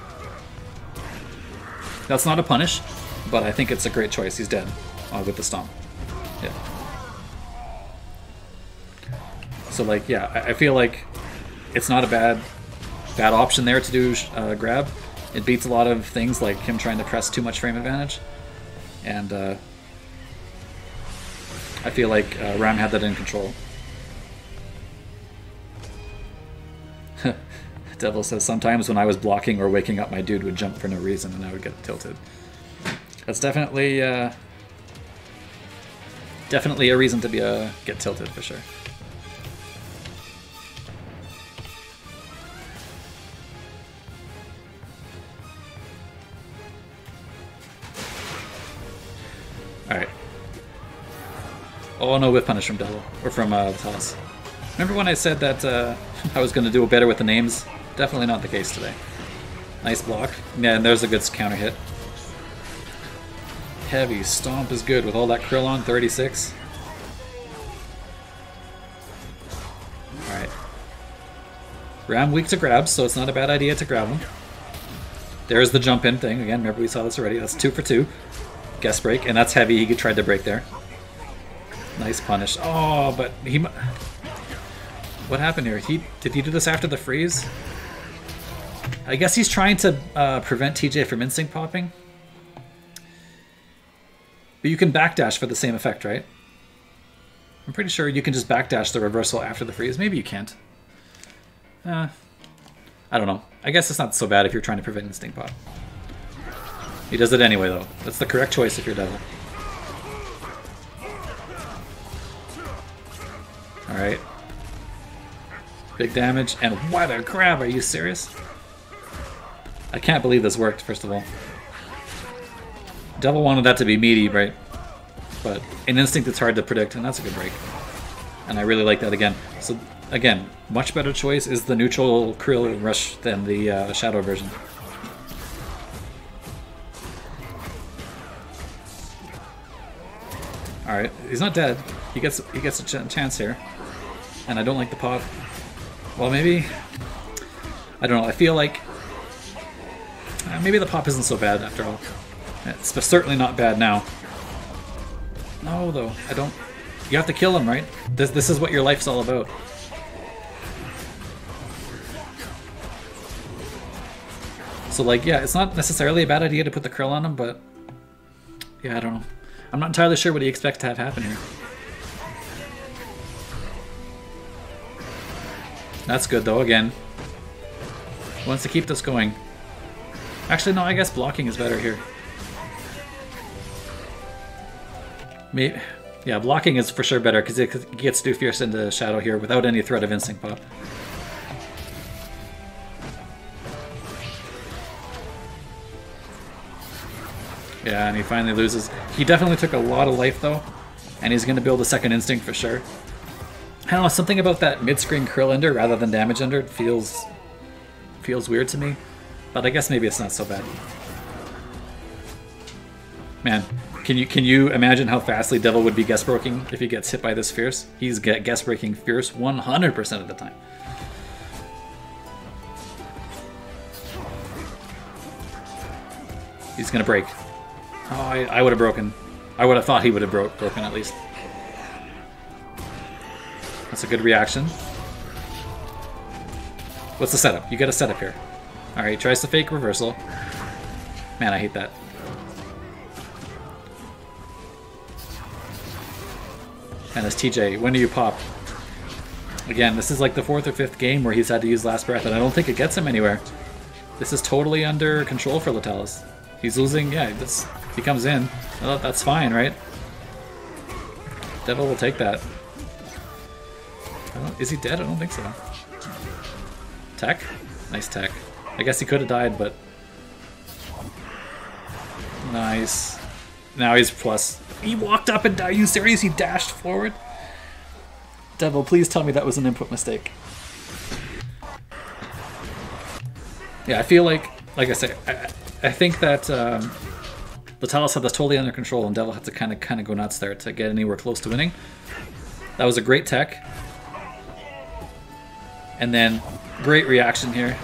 That's not a punish, but I think it's a great choice. He's dead with the stomp. Yeah. So, like, yeah, I feel like it's not a bad option there to do grab. It beats a lot of things like him trying to press too much frame advantage. And I feel like RAAM had that in control. Devil says, sometimes when I was blocking or waking up, my dude would jump for no reason and I would get tilted. That's definitely definitely a reason to be get tilted for sure. Alright. Oh no, whip punish from Devil, or from Letalis. Remember when I said that I was going to do it better with the names? Definitely not the case today. Nice block. Yeah, and there's a good counter hit. Heavy stomp is good with all that krill on, 36. Alright. RAAM weak to grabs, so it's not a bad idea to grab him. There's the jump in thing. Again, remember we saw this already. That's 2 for 2. Guess break, and that's heavy. He tried to break there. Nice punish. Oh, but he... What happened here? Did he do this after the freeze? I guess he's trying to prevent TJ from instinct popping. But you can backdash for the same effect, right? I'm pretty sure you can just backdash the reversal after the freeze. Maybe you can't. I don't know. I guess it's not so bad if you're trying to prevent instinct pop. He does it anyway, though. That's the correct choice if you're Devil. Alright. Big damage, and what a grab! Are you serious? I can't believe this worked, first of all. Devil wanted that to be meaty, right? But in instinct it's hard to predict, and that's a good break. And I really like that again. So, again, much better choice is the neutral krill rush than the shadow version. Alright, he's not dead. He gets a chance here. And I don't like the pop. Well, maybe... I don't know, I feel like... maybe the pop isn't so bad after all. It's certainly not bad now. No, though, I don't... You have to kill him, right? This is what your life's all about. So, like, yeah, it's not necessarily a bad idea to put the krill on him, but... Yeah, I don't know. I'm not entirely sure what he expects to have happen here. That's good, though, again. Wants to keep this going. Actually, no, I guess blocking is better here. Maybe, yeah, blocking is for sure better, because it gets to do Fierce into Shadow here without any threat of Instinct Pop. Yeah, and he finally loses. He definitely took a lot of life, though, and he's going to build a second Instinct for sure. I don't know, something about that mid-screen Krill Ender rather than Damage Ender feels weird to me, but I guess maybe it's not so bad. Man, Can you imagine how fastly Devil would be guest breaking if he gets hit by this Fierce? He's guest breaking Fierce 100% of the time. He's gonna break. Oh, I would have broken. I would have thought he would have broken at least. That's a good reaction. What's the setup? You got a setup here. Alright, he tries to fake reversal. Man, I hate that. And as TJ, when do you pop? Again, this is like the 4th or 5th game where he's had to use Last Breath, and I don't think it gets him anywhere. This is totally under control for Letalis. He's losing, yeah, he comes in. Well, that's fine, right? Devil will take that. Is he dead? I don't think so. Tech? Nice tech. I guess he could have died, but... Nice. Now he's plus. He walked up and died. Are you serious? He dashed forward? Devil, please tell me that was an input mistake. Yeah, I feel like I say, I think that Letalis had this totally under control, and Devil had to kind of go nuts there to get anywhere close to winning. That was a great tech. And then, great reaction here.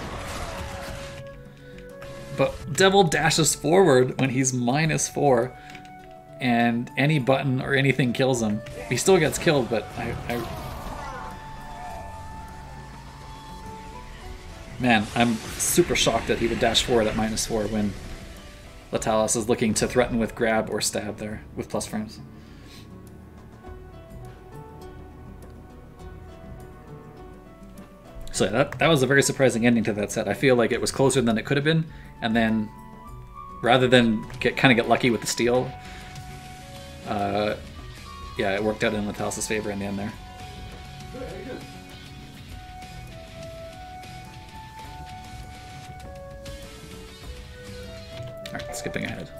But Devil dashes forward when he's -4, and any button or anything kills him. He still gets killed, but Man, I'm super shocked that he would dash forward at -4 when Letalis is looking to threaten with grab or stab there with plus frames. So that was a very surprising ending to that set. I feel like it was closer than it could have been, and then rather than kind of get lucky with the steal, yeah, it worked out in Letalis' favor in the end there. Alright, skipping ahead.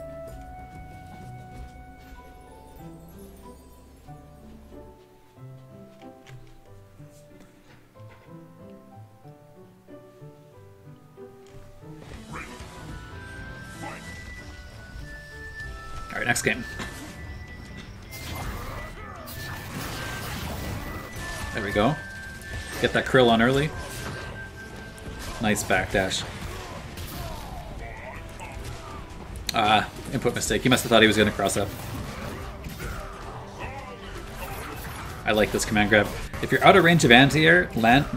Alright, next game. There we go. Get that krill on early. Nice backdash. Input mistake. He must have thought he was going to cross up. I like this command grab. If you're out of range of anti-air,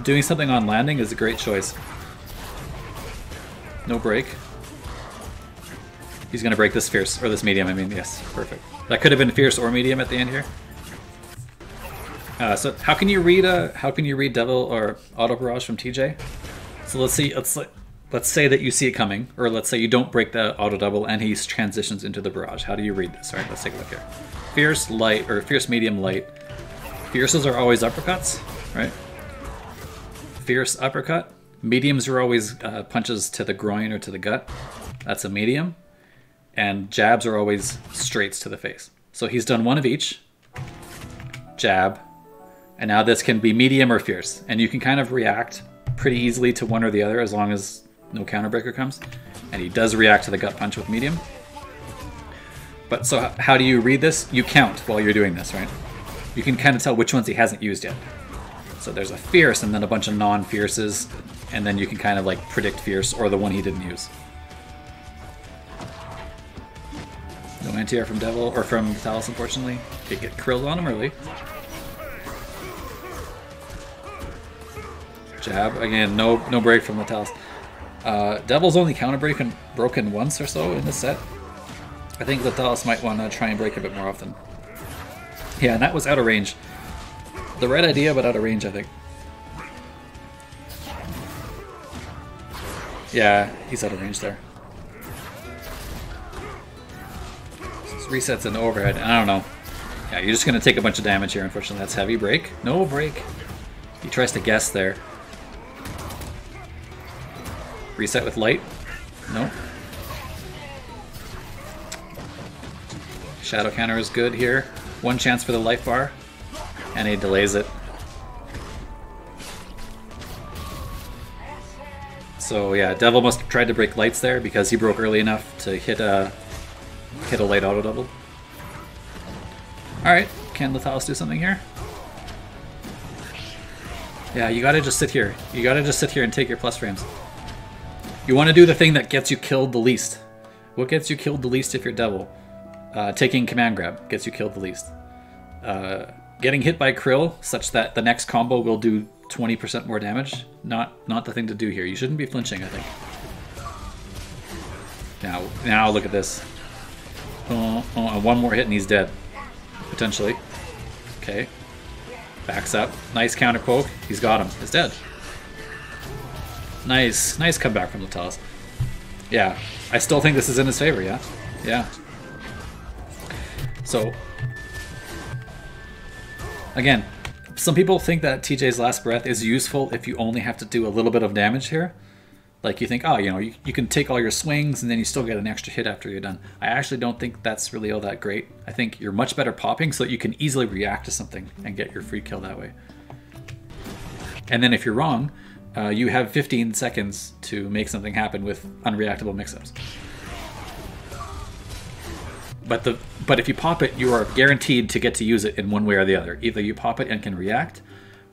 doing something on landing is a great choice. No break. He's going to break this fierce, or this medium, I mean, yes, perfect. That could have been fierce or medium at the end here. So how can you read Devil or Auto Barrage from TJ? So let's say that you see it coming, or let's say you don't break the auto double and he transitions into the barrage. How do you read this? All right, let's take a look here. Fierce, light, or fierce, medium, light. Fierces are always uppercuts, right? Fierce uppercut. Mediums are always punches to the groin or to the gut. That's a medium. And jabs are always straights to the face. So he's done one of each. Jab. And now this can be medium or fierce. And you can kind of react pretty easily to one or the other as long as no counterbreaker comes. And he does react to the gut punch with medium. But so how do you read this? You count while you're doing this, right? You can kind of tell which ones he hasn't used yet. So there's a fierce and then a bunch of non-fierces. And then you can kind of like predict fierce or the one he didn't use. No anti-air from Devil, or from Letalis, unfortunately. Okay, get krilled on him early. Jab. Again, no break from Letalis. Devil's only counter broken once or so in this set. I think Letalis might want to try and break a bit more often. Yeah, and that was out of range. The right idea, but out of range, I think. Yeah, he's out of range there. Resets in the overhead. I don't know. Yeah, you're just going to take a bunch of damage here, unfortunately. That's heavy. Break. No break. He tries to guess there. Reset with light. No. Shadow counter is good here. One chance for the life bar. And he delays it. So yeah, Devil must have tried to break lights there because he broke early enough to hit a light auto double. Alright, can Letalis do something here? Yeah, you gotta just sit here. You gotta just sit here and take your plus frames. You want to do the thing that gets you killed the least. What gets you killed the least if you're Devil? Taking command grab gets you killed the least. Getting hit by Krill such that the next combo will do 20% more damage. Not the thing to do here. You shouldn't be flinching, I think. Now look at this. One more hit and he's dead. Potentially. Okay. Backs up. Nice counter poke. He's got him. He's dead. Nice comeback from Letalis. Yeah. I still think this is in his favor, yeah? Yeah. So, again, some people think that TJ's Last Breath is useful if you only have to do a little bit of damage here. Like you think, oh, you know, you can take all your swings and then you still get an extra hit after you're done. I actually don't think that's really all that great. I think you're much better popping so that you can easily react to something and get your free kill that way. And then if you're wrong, you have 15 seconds to make something happen with unreactable mix-ups. But if you pop it, you are guaranteed to get to use it in one way or the other. Either you pop it and can react,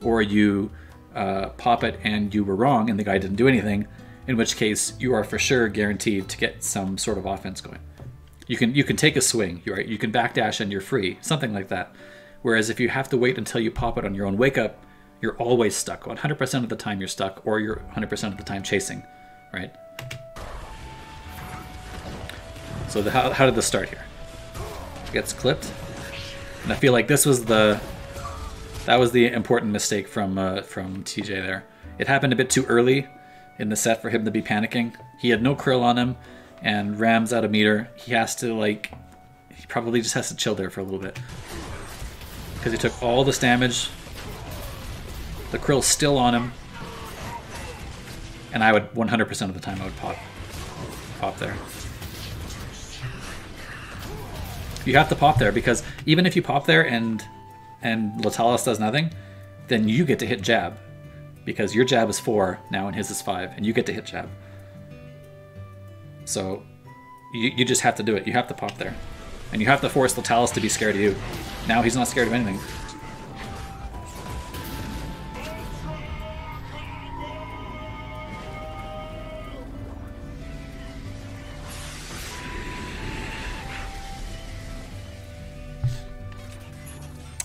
or you pop it and you were wrong and the guy didn't do anything, in which case you are for sure guaranteed to get some sort of offense going. You can take a swing, right? You can backdash and you're free, something like that. Whereas if you have to wait until you pop it on your own wake up, you're always stuck. 100% of the time you're stuck, or you're 100% of the time chasing, right? So how did this start here? Gets clipped, and I feel like that was the important mistake from TJ there. It happened a bit too early in the set for him to be panicking. He had no Krill on him, and RAAM's out of meter. He has to he probably just has to chill there for a little bit because he took all this damage. The Krill's still on him, and I would 100% of the time I would pop there. You have to pop there because even if you pop there and Letalis does nothing, then you get to hit jab because your jab is 4 now and his is 5, and you get to hit jab. So you just have to do it. You have to pop there, and you have to force Letalis to be scared of you. Now he's not scared of anything.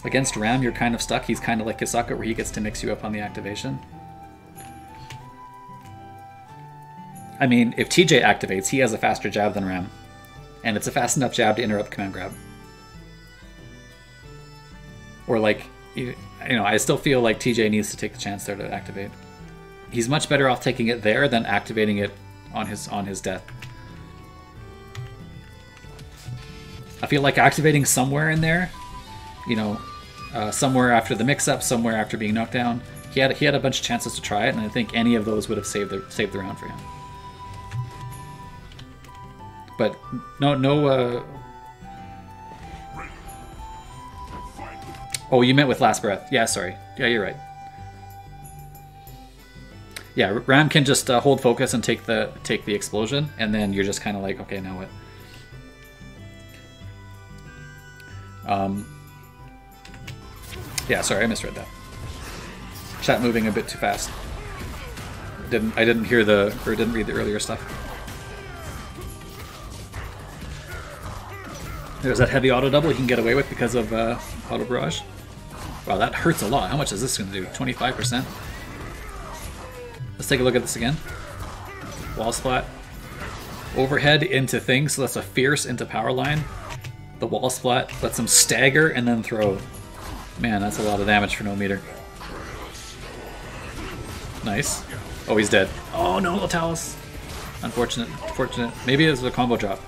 Against RAAM, you're kind of stuck. He's kind of like Kisaka, where he gets to mix you up on the activation. I mean, if TJ activates, he has a faster jab than RAAM. And it's a fast enough jab to interrupt command grab. Or I still feel like TJ needs to take the chance there to activate. He's much better off taking it there than activating it on his death. I feel like activating somewhere in there, somewhere after the mix-up, somewhere after being knocked down. He had a bunch of chances to try it, and I think any of those would have saved the round for him. But no. Oh, you meant with Last Breath? Yeah, sorry. Yeah, you're right. Yeah, RAAM can just hold focus and take the explosion, and then you're just kind of like, okay, now what? Yeah, sorry, I misread that. Chat moving a bit too fast. I didn't read the earlier stuff. There's that heavy auto double he can get away with because of auto barrage. Wow, that hurts a lot. How much is this going to do? 25%? Let's take a look at this again. Wall splat. Overhead into thing, so that's a fierce into power line. The wall splat lets him stagger and then throw. Man, that's a lot of damage for no meter. Nice. Oh, he's dead. Oh no, Letalis. Unfortunate. Maybe it was a combo drop.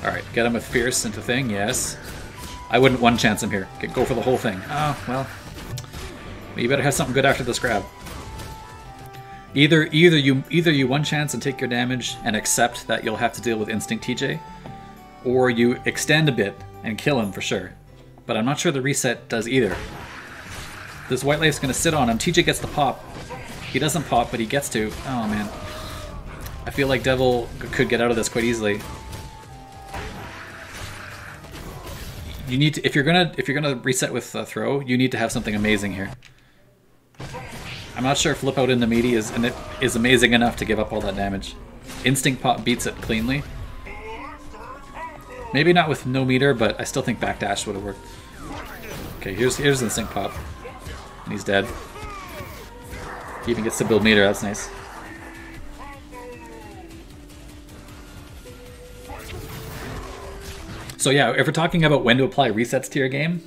Alright, get him with fierce into thing, yes. I wouldn't one chance him here. Go for the whole thing. Oh, well. You better have something good after this grab. Either you one chance and take your damage and accept that you'll have to deal with Instinct TJ, or you extend a bit and kill him for sure. But I'm not sure the reset does either. This White Life's going to sit on him. TJ gets the pop. He doesn't pop, but he gets to. Oh man. I feel like Devil could get out of this quite easily. you need to, if you're gonna reset with throw, you need to have something amazing here. I'm not sure if flip out in the meaty is amazing enough to give up all that damage. Instinct pop beats it cleanly. Maybe not with no meter, but I still think backdash would have worked. Okay, here's instinct pop, and he's dead. He even gets to build meter. That's nice. So yeah, if we're talking about when to apply resets to your game,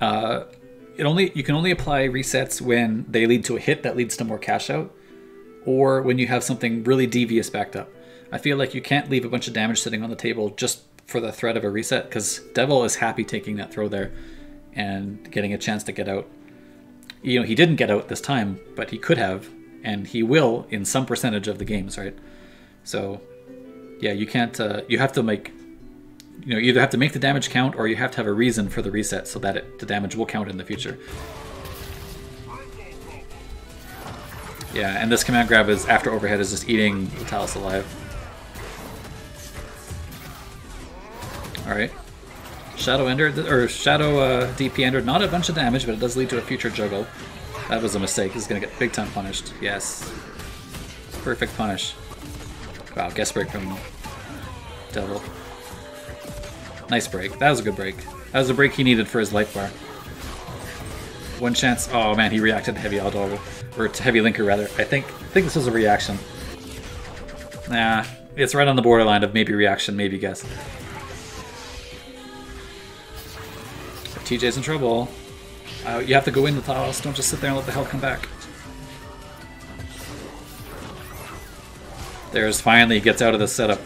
you can only apply resets when they lead to a hit that leads to more cash out, or when you have something really devious backed up. I feel like you can't leave a bunch of damage sitting on the table just for the threat of a reset, because Devil is happy taking that throw there and getting a chance to get out. You know, he didn't get out this time, but he could have, and he will in some percentage of the games, right? So yeah, you can't, you have to make, you either have to make the damage count or you have to have a reason for the reset so that the damage will count in the future. Yeah, and this command grab is after overhead is just eating Letalis alive. Alright. Shadow entered, or Shadow DP entered. Not a bunch of damage, but it does lead to a future juggle. That was a mistake. He's gonna get big time punished. Yes. Perfect punish. Wow, guest break from Devil. Nice break. That was a good break. That was a break he needed for his life bar. One chance. Oh man, he reacted to heavy auto, or to heavy linker rather. I think this was a reaction. Nah, it's right on the borderline of maybe reaction, maybe guess. TJ's in trouble. You have to go in the tiles. Don't just sit there and let the hell come back. There's finally, he gets out of the setup.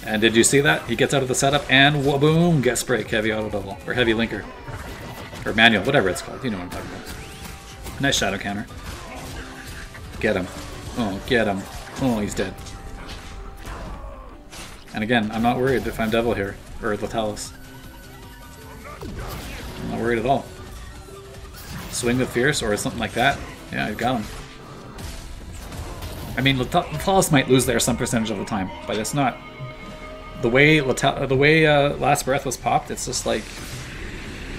And did you see that? He gets out of the setup and boom, guest break, heavy auto double. Or heavy linker. Or manual, whatever it's called. You know what I'm talking about. Nice shadow counter. Get him. Oh, get him. Oh, he's dead. And again, I'm not worried if I'm Devil here. Or Letalis. I'm not worried at all. Swing with Fierce or something like that. Yeah, I got him. I mean, Letalis might lose there some percentage of the time, but it's not... The way Last Breath was popped, it's just like...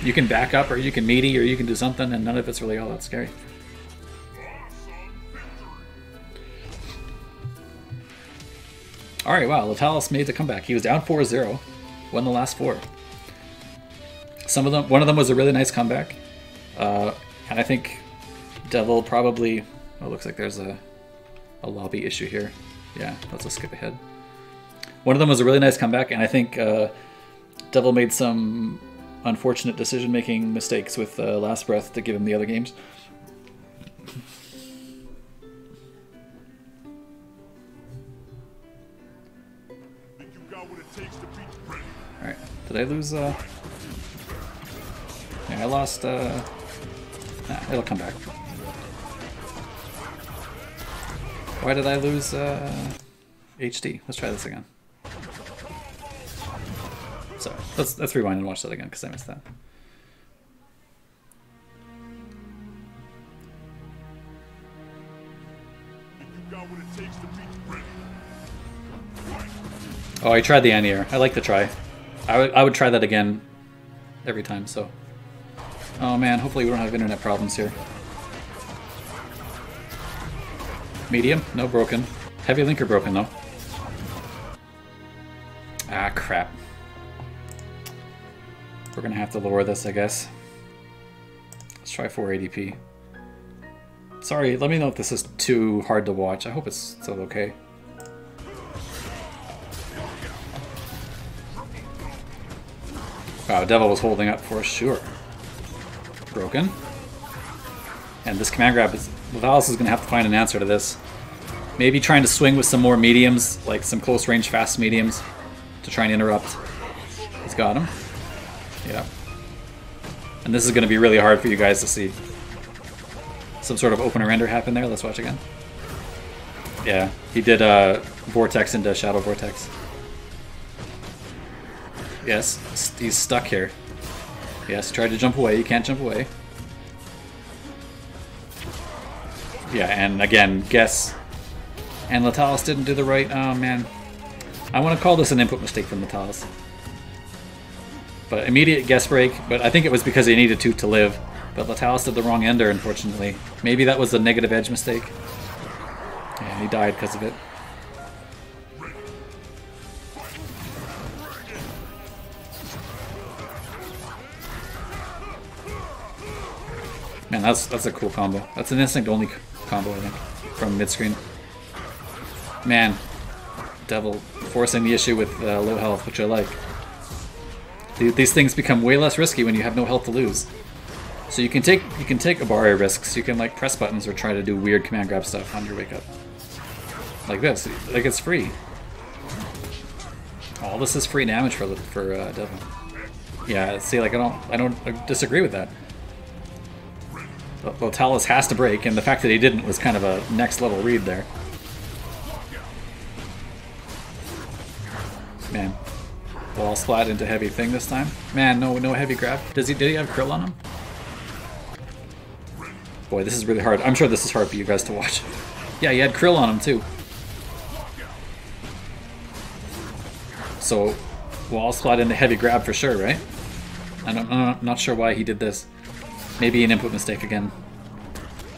You can back up, or you can meaty, or you can do something, and none of it's really all that scary. Alright, wow, Letalis made the comeback. He was down 4-0, won the last 4. One of them was a really nice comeback, and I think Devil probably... Oh, looks like there's a lobby issue here. Yeah, let's just skip ahead. One of them was a really nice comeback, and I think Devil made some unfortunate decision-making mistakes with Last Breath to give him the other games. Alright, did I lose... Yeah, I lost... Nah, it'll come back. Why did I lose HD? Let's try this again. So let's rewind and watch that again because I missed that. Oh, I tried the anti-air. I like the try. I would try that again every time. So, oh man, hopefully we don't have internet problems here. Medium, no broken. Heavy linker broken though. Ah, crap. We're gonna have to lower this, I guess. Let's try 480p. Sorry, let me know if this is too hard to watch. I hope it's still okay. Wow, Devil was holding up for sure. Broken. And this command grab is... Letalis is gonna have to find an answer to this. Maybe trying to swing with some more mediums, like some close range fast mediums, to try and interrupt. He's got him. Yeah. And this is going to be really hard for you guys to see. Some sort of opener render happen there. Let's watch again. Yeah, he did Vortex into Shadow Vortex. Yes, he's stuck here. Yes, tried to jump away. You can't jump away. Yeah, and again, guess. And Letalis didn't do the right... Oh, man. I want to call this an input mistake from Letalis. But immediate guess break, but I think it was because he needed to live. But Letalis did the wrong ender, unfortunately. Maybe that was a negative edge mistake. And he died because of it. Man, that's a cool combo. That's an instinct only combo, I think, from mid-screen. Man, Devil forcing the issue with low health, which I like. These things become way less risky when you have no health to lose. So you can take Abari risks. You can like press buttons or try to do weird command grab stuff on your wake up. Like this, like it's free. All this is free damage for Devil. Yeah, see, like I don't disagree with that. Letalis has to break, and the fact that he didn't was kind of a next level read there. Man, wall splat into heavy thing this time. Man, no heavy grab. Did he have krill on him? Boy, this is really hard. I'm sure this is hard for you guys to watch. Yeah, he had krill on him too. So, wall splat into heavy grab for sure, right? I'm not sure why he did this. Maybe an input mistake again.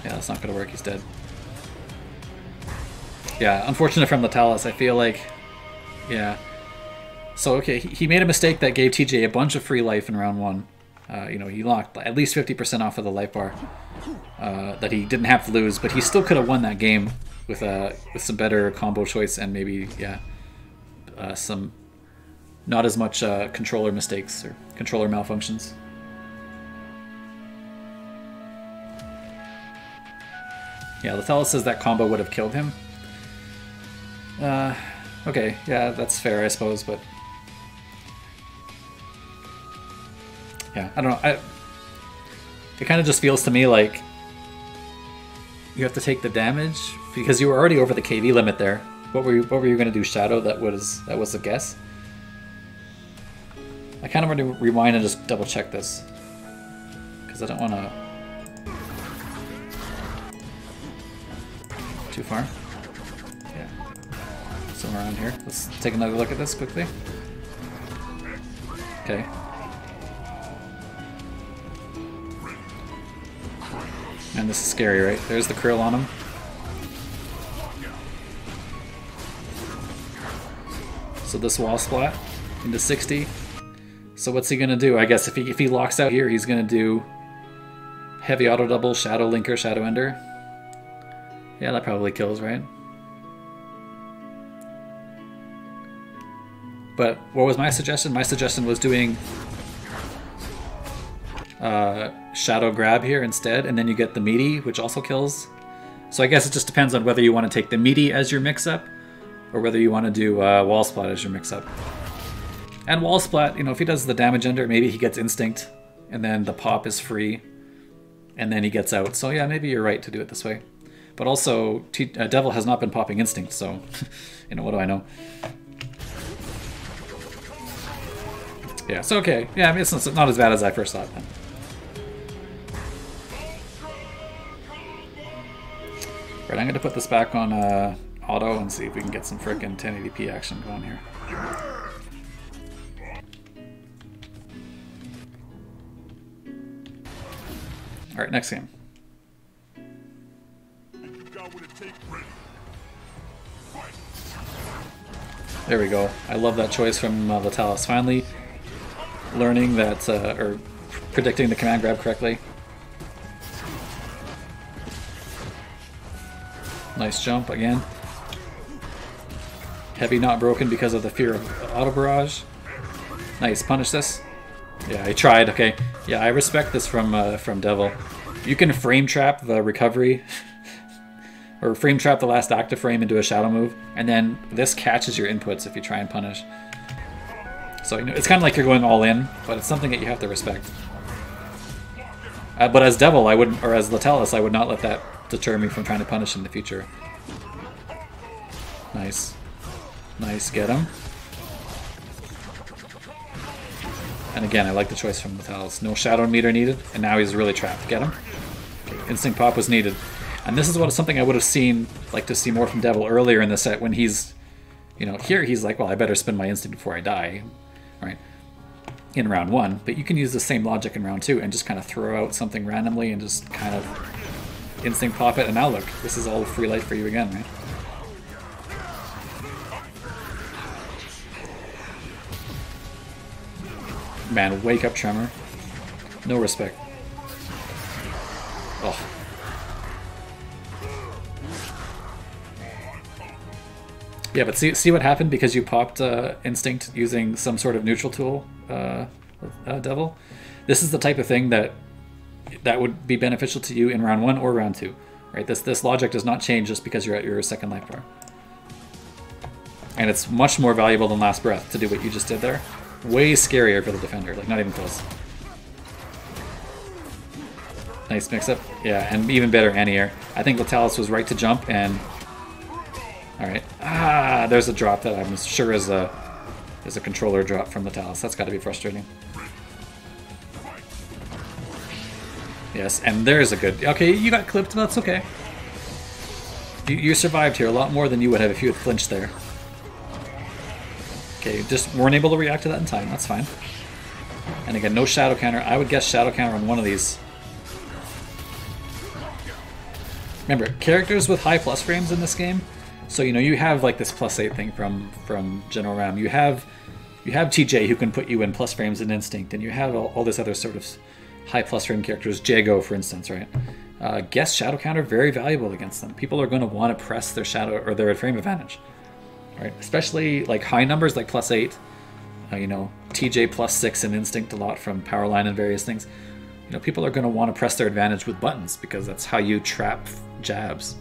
Yeah, that's not gonna work. He's dead. Yeah, unfortunate from Letalis. I feel like, yeah. So okay, he made a mistake that gave TJ a bunch of free life in round 1. You know, he locked at least 50% off of the life bar that he didn't have to lose, but he still could have won that game with some better combo choice and maybe some not as much controller mistakes or controller malfunctions. Yeah, Letalis says that combo would have killed him. Okay, yeah, that's fair, I suppose, but yeah, I don't know. It kind of just feels to me like you have to take the damage because you were already over the KV limit there. What were you going to do? Shadow? That was a guess. I kind of want to rewind and just double check this because I don't want to. Too far? Yeah. Somewhere around here. Let's take another look at this quickly. Okay. Man, this is scary, right? There's the krill on him. So this wall splat into 60. So what's he gonna do? I guess if he locks out here, he's gonna do heavy auto double, shadow linker, shadow ender. Yeah, that probably kills, right? But what was my suggestion? My suggestion was doing shadow grab here instead, and then you get the meaty, which also kills. So I guess it just depends on whether you want to take the meaty as your mix-up, or whether you want to do wall splat as your mix-up. And wall splat, you know, if he does the damage ender, maybe he gets instinct, and then the pop is free, and then he gets out. So yeah, maybe you're right to do it this way. But also, Devil has not been popping instinct, so, you know, what do I know? Yeah, so okay. Yeah, I mean, it's not as bad as I first thought then. Right, I'm going to put this back on auto and see if we can get some frickin' 1080p action going here. Alright, next game. There we go. I love that choice from Letalis. Finally learning that, or predicting the command grab correctly. Nice jump again. Heavy not broken because of the fear of auto barrage. Nice, punish this. Yeah, I tried. Okay, yeah, I respect this from Devil. You can frame trap the recovery. Or frame trap the last active frame into a shadow move, and then this catches your inputs if you try and punish. So, you know, it's kind of like you're going all in, but it's something that you have to respect. But as Devil, I wouldn't, or as Letalis, I would not let that deter me from trying to punish in the future. Nice. Nice, get him. And again, I like the choice from Letalis. No shadow meter needed, and now he's really trapped. Get him. Okay, instinct pop was needed. And this is something I would have like to see more from Devil earlier in the set when he's, you know, here he's like, well, I better spin my instinct before I die, right? in round 1, but you can use the same logic in round 2 and just kind of throw out something randomly and just kind of instinct pop it, and now look, this is all free life for you again, right? Man, wake up Tremor. No respect. Oh. Yeah, but see what happened because you popped Instinct using some sort of neutral tool, Devil? This is the type of thing that would be beneficial to you in round 1 or round 2. Right? This logic does not change just because you're at your second life bar. And it's much more valuable than Last Breath to do what you just did there. Way scarier for the defender, like not even close. Nice mix-up. Yeah, and even better anti-air. I think Letalis was right to jump and... Alright. Ah, there's a drop that I'm sure is a controller drop from Letalis. That's got to be frustrating. Yes, and there's a good... Okay, you got clipped, but that's okay. You survived here a lot more than you would have if you had flinched there. Okay, just weren't able to react to that in time. That's fine. And again, no shadow counter. I would guess shadow counter on one of these. Remember, characters with high plus frames in this game. So you know you have like this +8 thing from General RAAM. You have TJ who can put you in plus frames in Instinct, and you have all this other sort of high plus frame characters. Jago, for instance, right? Guess shadow counter very valuable against them. People are going to want to press their shadow or their frame advantage. Right, especially like high numbers like +8, you know, TJ +6 in Instinct a lot from Powerline and various things. You know, people are going to want to press their advantage with buttons because that's how you trap jabs.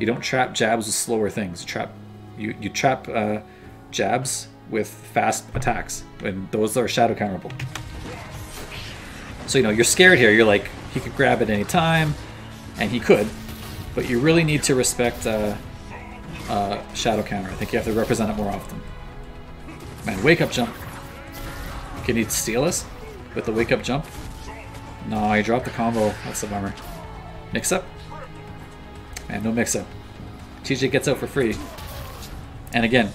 You don't trap jabs with slower things. You trap jabs with fast attacks, and those are shadow counterable. So you know you're scared here. You're like he could grab at any time, and he could, but you really need to respect. Shadow counter. I think you have to represent it more often. Man, wake up jump. Can he steal us with the wake up jump? No, he dropped the combo. That's a bummer. Mix up? Man, no mix up. TJ gets out for free. And again,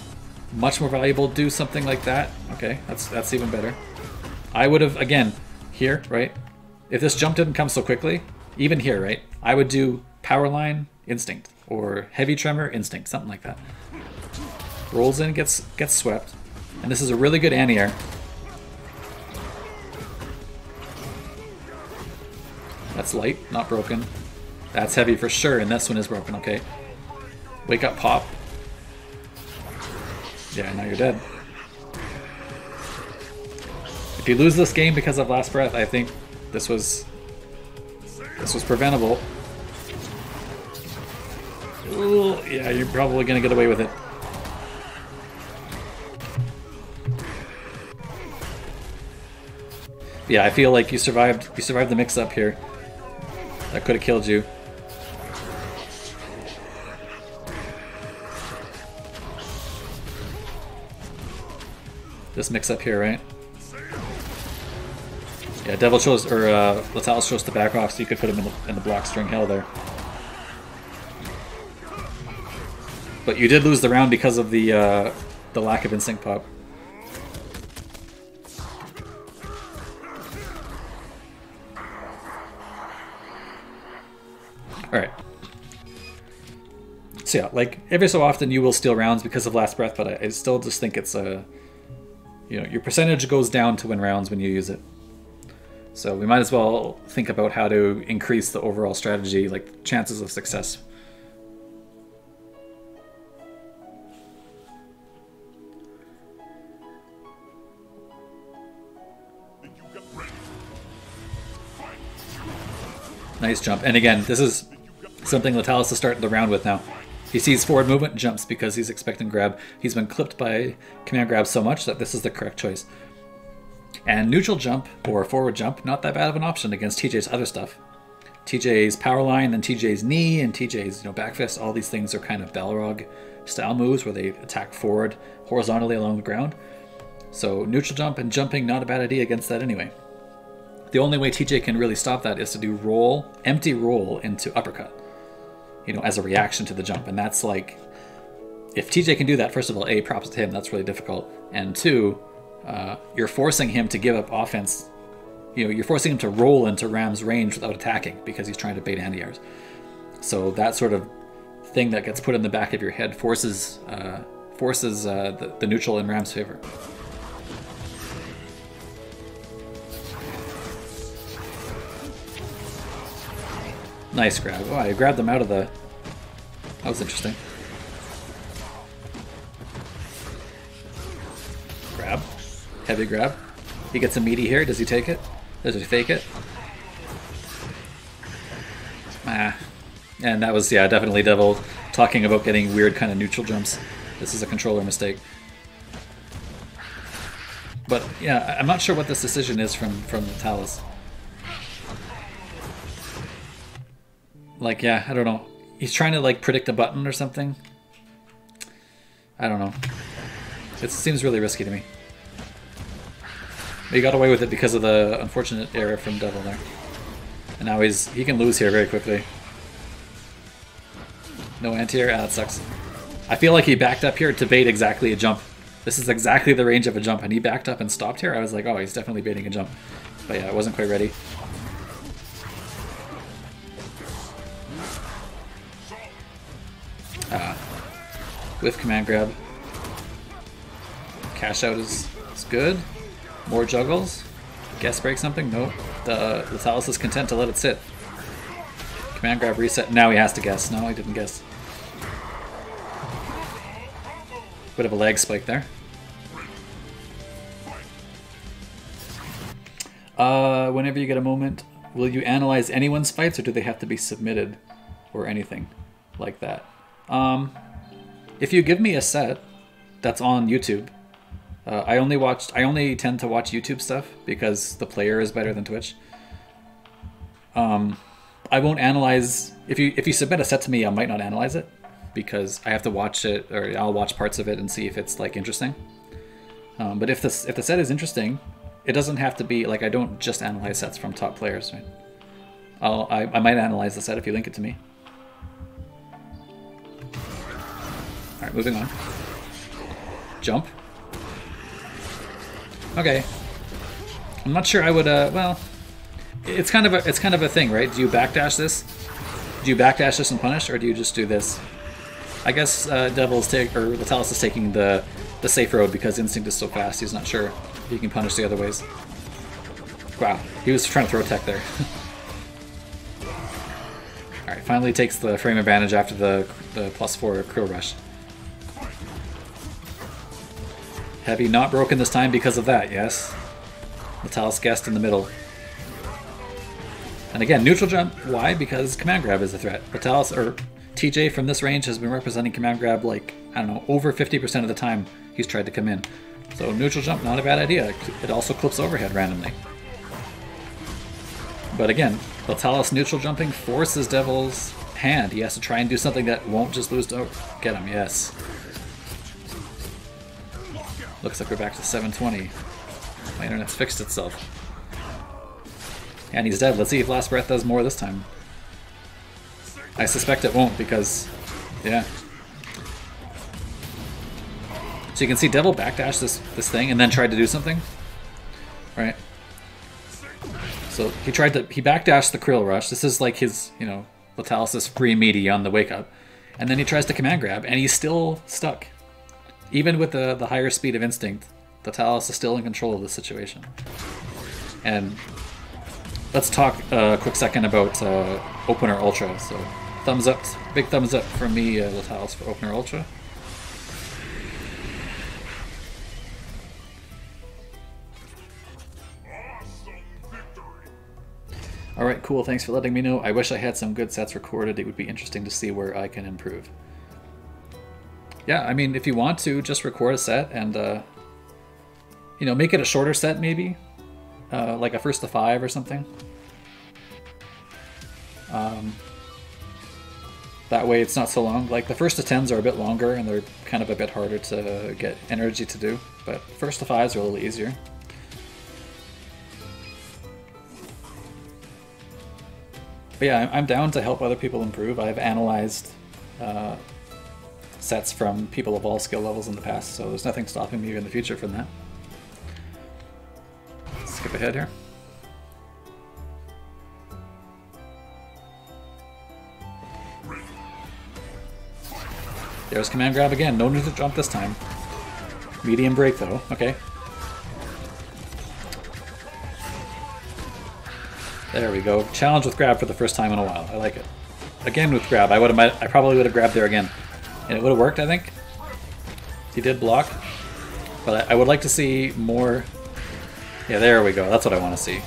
much more valuable to do something like that. Okay, that's even better. I would have, again, here, right? If this jump didn't come so quickly, even here, right? I would do Powerline, Instinct. Or Heavy Tremor, Instinct, something like that. Rolls in, gets swept. And this is a really good anti-air. That's light, not broken. That's heavy for sure, and this one is broken, okay. Wake up, pop. Yeah, now you're dead. If you lose this game because of Last Breath, I think this was preventable. Ooh, yeah, you're probably gonna get away with it. Yeah, I feel like you survived the mix-up here. That could have killed you. This mix-up here, right? Yeah, Devil chose, or Letalis chose to back off, so you could put him in the block string hell there. But you did lose the round because of the lack of instinct pop. Alright. So yeah, like every so often you will steal rounds because of Last Breath, but I still just think it's a... You know, your percentage goes down to win rounds when you use it. So we might as well think about how to increase the overall strategy, like chances of success. Nice jump. And again, this is something Letalis is starting the round with now. He sees forward movement and jumps because he's expecting grab. He's been clipped by command grab so much that this is the correct choice. And neutral jump or forward jump, not that bad of an option against TJ's other stuff. TJ's power line, then TJ's knee, and TJ's back fist. All these things are kind of Balrog style moves where they attack forward horizontally along the ground. So neutral jump and jumping, not a bad idea against that anyway. The only way TJ can really stop that is to do roll, empty roll into uppercut, as a reaction to the jump. And that's like, if TJ can do that, first of all, A, props to him, that's really difficult. And two, you're forcing him to give up offense. You're forcing him to roll into RAAM's range without attacking because he's trying to bait anti-airs. So that sort of thing that gets put in the back of your head forces the neutral in RAAM's favor. Nice grab. Oh, I grabbed them out of the... That was interesting. Grab. Heavy grab. He gets a meaty here. Does he take it? Does he fake it? And that was, yeah, definitely Devil talking about getting weird kind of neutral jumps. This is a controller mistake. But yeah, I'm not sure what this decision is from Letalis. Like, yeah, I don't know. He's trying to like predict a button or something. I don't know. It seems really risky to me. But he got away with it because of the unfortunate error from Devil there. And now he can lose here very quickly. No anti-air? Ah, that sucks. I feel like he backed up here to bait exactly a jump. This is exactly the range of a jump, and he backed up and stopped here. I was like, oh, he's definitely baiting a jump. But yeah, I wasn't quite ready. With command grab. Cash out is good. More juggles. Guess break something? Nope. The Letalis is content to let it sit. Command grab reset. Now he has to guess. No, he didn't guess. Bit of a lag spike there. Whenever you get a moment, will you analyze anyone's fights or do they have to be submitted or anything like that? If you give me a set that's on YouTube, I only tend to watch YouTube stuff because the player is better than Twitch. I won't analyze if you submit a set to me. I might not analyze it because I have to watch it, or I'll watch parts of it and see if it's like interesting. But if the set is interesting, it doesn't have to be like, I don't just analyze sets from top players, right? I might analyze the set if you link it to me. All right, moving on. Jump. Okay. I'm not sure I would. Well, it's kind of a thing, right? Do you backdash this? Do you backdash this and punish, or do you just do this? I guess Letalis is taking the safe road because Instinct is so fast. He's not sure if he can punish the other ways. Wow, he was trying to throw tech there. All right, finally takes the frame advantage after the +4 Krill rush. Heavy not broken this time because of that, yes. Letalis guessed in the middle. And again, neutral jump, why? Because command grab is a threat. Letalis, or TJ from this range has been representing command grab like, I don't know, over 50% of the time he's tried to come in. So neutral jump, not a bad idea. It also clips overhead randomly. But again, Letalis neutral jumping forces Devil's hand. He has to try and do something that won't just lose to get him, yes. Looks like we're back to 720. My internet's fixed itself. And he's dead. Let's see if Last Breath does more this time. I suspect it won't because, yeah. So you can see Devil backdash this thing and then tried to do something. Right? So he backdashed the Krill rush. This is like his, Letalis' free meaty on the wake up. And then he tries to command grab and he's still stuck. Even with the higher speed of Instinct, Letalis is still in control of the situation. And let's talk a quick second about Opener Ultra. So thumbs up, big thumbs up from me, Letalis, for Opener Ultra. Alright, cool, thanks for letting me know. I wish I had some good sets recorded. It would be interesting to see where I can improve. Yeah, I mean, if you want to, just record a set and, make it a shorter set maybe. Like a 1st to 5 or something. That way it's not so long. Like the 1st to 10s are a bit longer and they're kind of a bit harder to get energy to do. But 1st to 5s are a little easier. But yeah, I'm down to help other people improve. I've analyzed sets from people of all skill levels in the past, so there's nothing stopping me in the future from that. skip ahead here. There's command grab again. No need to jump this time. Medium break though. Okay. There we go. Challenge with grab for the first time in a while. I like it. Again with grab. I probably would have grabbed there again, and it would have worked. I think. He did block, but I would like to see more. Yeah, there we go. That's what I want to see.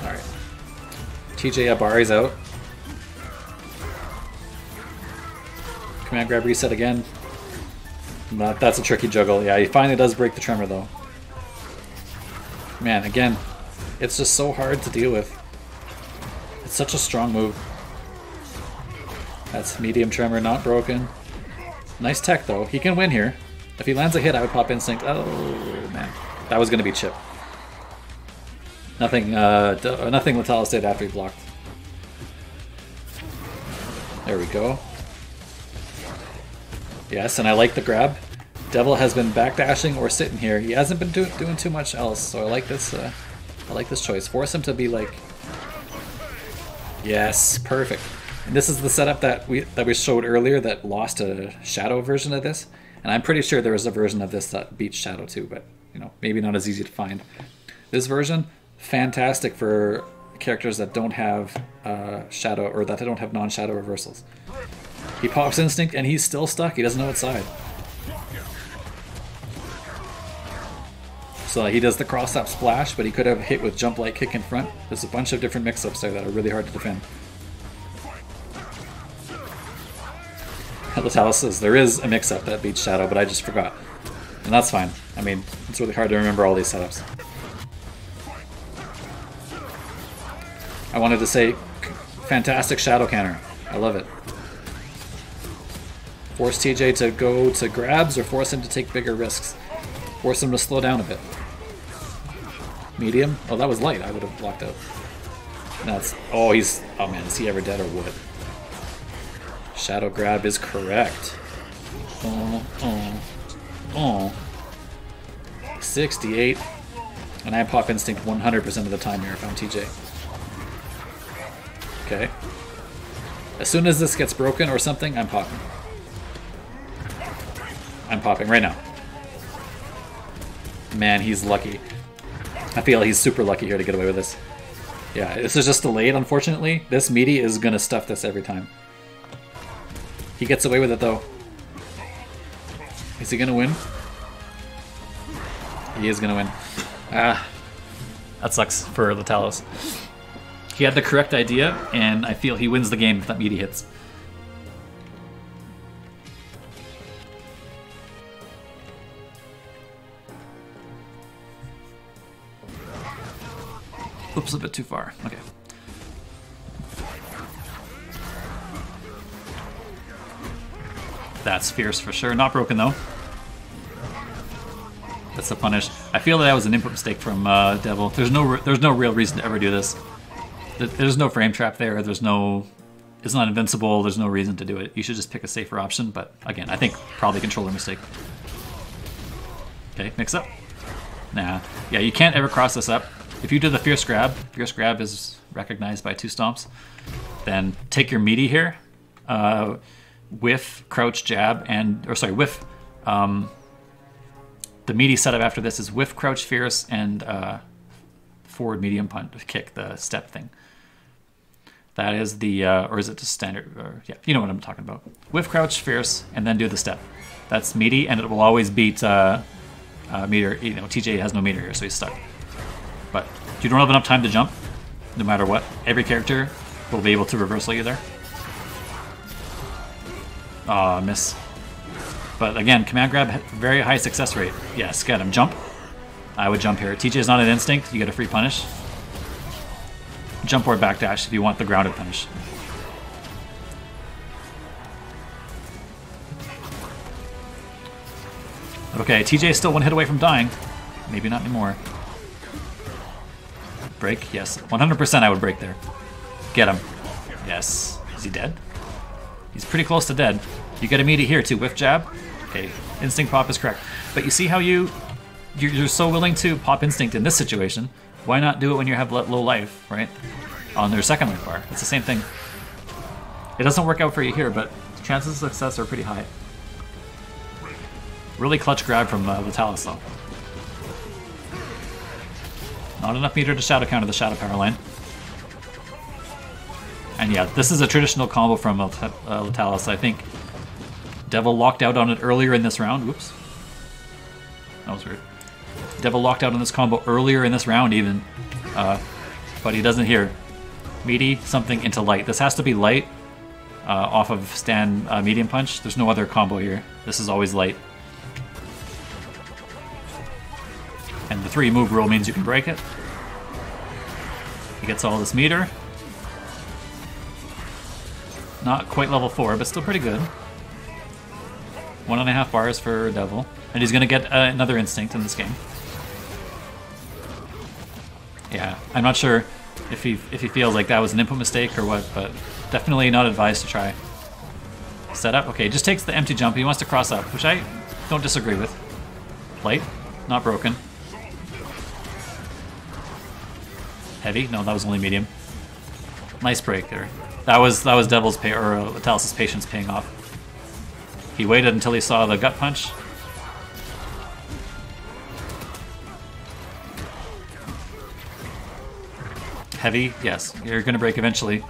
All right. TJ Abari's out. Command grab reset again. That's a tricky juggle. Yeah, he finally does break the tremor though. Man, again, it's just so hard to deal with. It's such a strong move. That's medium tremor, not broken. Nice tech though. He can win here. If he lands a hit, I would pop instinct. Oh man, that was gonna be chip. Nothing. Nothing Letalis did after he blocked. There we go. Yes, and I like the grab. Devil has been backdashing or sitting here. He hasn't been doing too much else, so I like this. I like this choice. Force him to be like, yes, perfect. And this is the setup that we showed earlier that lost a Shadow version of this, and I'm pretty sure there was a version of this that beat Shadow too, but you know, maybe not as easy to find. This version, fantastic for characters that don't have Shadow or that don't have non-Shadow reversals. He pops instinct and he's still stuck. He doesn't know what side. So he does the cross-up splash, but he could have hit with jump light kick in front. There's a bunch of different mix-ups there that are really hard to defend. Letalis says there is a mix-up that beats Shadow, but I just forgot. And that's fine. I mean, it's really hard to remember all these setups. I wanted to say, fantastic Shadow counter. I love it. Force TJ to go to grabs or force him to take bigger risks. Force him to slow down a bit. Medium? Oh, that was light. I would have blocked out. That's... Oh, he's... Oh, man. Is he ever dead or what? Shadow grab is correct. Oh. 68. And I pop instinct 100% of the time here if I'm TJ. Okay. As soon as this gets broken or something, I'm popping. I'm popping right now. Man, he's lucky. I feel he's super lucky here to get away with this. Yeah, this is just delayed, unfortunately. This meaty is gonna stuff this every time. He gets away with it, though. Is he gonna win? He is gonna win. Ah, that sucks for Letalis. He had the correct idea, and I feel he wins the game if that meaty hits. Oops, a bit too far. Okay. That's fierce for sure. Not broken though. That's the punish. I feel that was an input mistake from Devil. There's no real reason to ever do this. There's no frame trap there. It's not invincible. There's no reason to do it. You should just pick a safer option. But again, I think probably controller mistake. Okay, mix up. Nah. Yeah, you can't ever cross this up. If you do the fierce grab is recognized by 2 stomps, then take your meaty here, whiff, crouch, jab, and, or sorry, whiff, the meaty setup after this is whiff, crouch, fierce, and forward medium punch, kick, the step thing. That is the, or is it just standard, or, yeah, you know what I'm talking about. Whiff, crouch, fierce, and then do the step. That's meaty, and it will always beat meter, you know, TJ has no meter here, so he's stuck. But if you don't have enough time to jump, no matter what, every character will be able to reversal you there. Aw, miss. But again, command grab, very high success rate. Yes, get him. Jump. I would jump here. TJ is not an instinct, you get a free punish. Jump or backdash if you want the grounded punish. Okay, TJ is still 1 hit away from dying. Maybe not anymore. Break? Yes. 100% I would break there. Get him. Yes. Is he dead? He's pretty close to dead. You get a meaty here too. Whiff jab. Okay. Instinct pop is correct. But you see how you you're so willing to pop Instinct in this situation. Why not do it when you have low life, right? On their second life bar. It's the same thing. It doesn't work out for you here, but chances of success are pretty high. Really clutch grab from Letalis, though. Not enough meter to shadow counter the shadow power line. And yeah, this is a traditional combo from Letalis. I think Devil locked out on it earlier in this round. Whoops. That was weird. Devil locked out on this combo earlier in this round even. But he doesn't here. Meaty, something into light. This has to be light off of stand medium punch. There's no other combo here. This is always light. And the 3 move rule means you can break it. He gets all this meter. Not quite level 4, but still pretty good. 1.5 bars for Devil. And he's going to get another Instinct in this game. Yeah, I'm not sure if he feels like that was an input mistake or what, but definitely not advised to try. Setup, okay, just takes the empty jump. He wants to cross up, which I don't disagree with. Light, not broken. Heavy, no, that was only medium. Nice break there. That was Devil's Letalis' patience paying off. He waited until he saw the gut punch. Heavy, yes. You're gonna break eventually.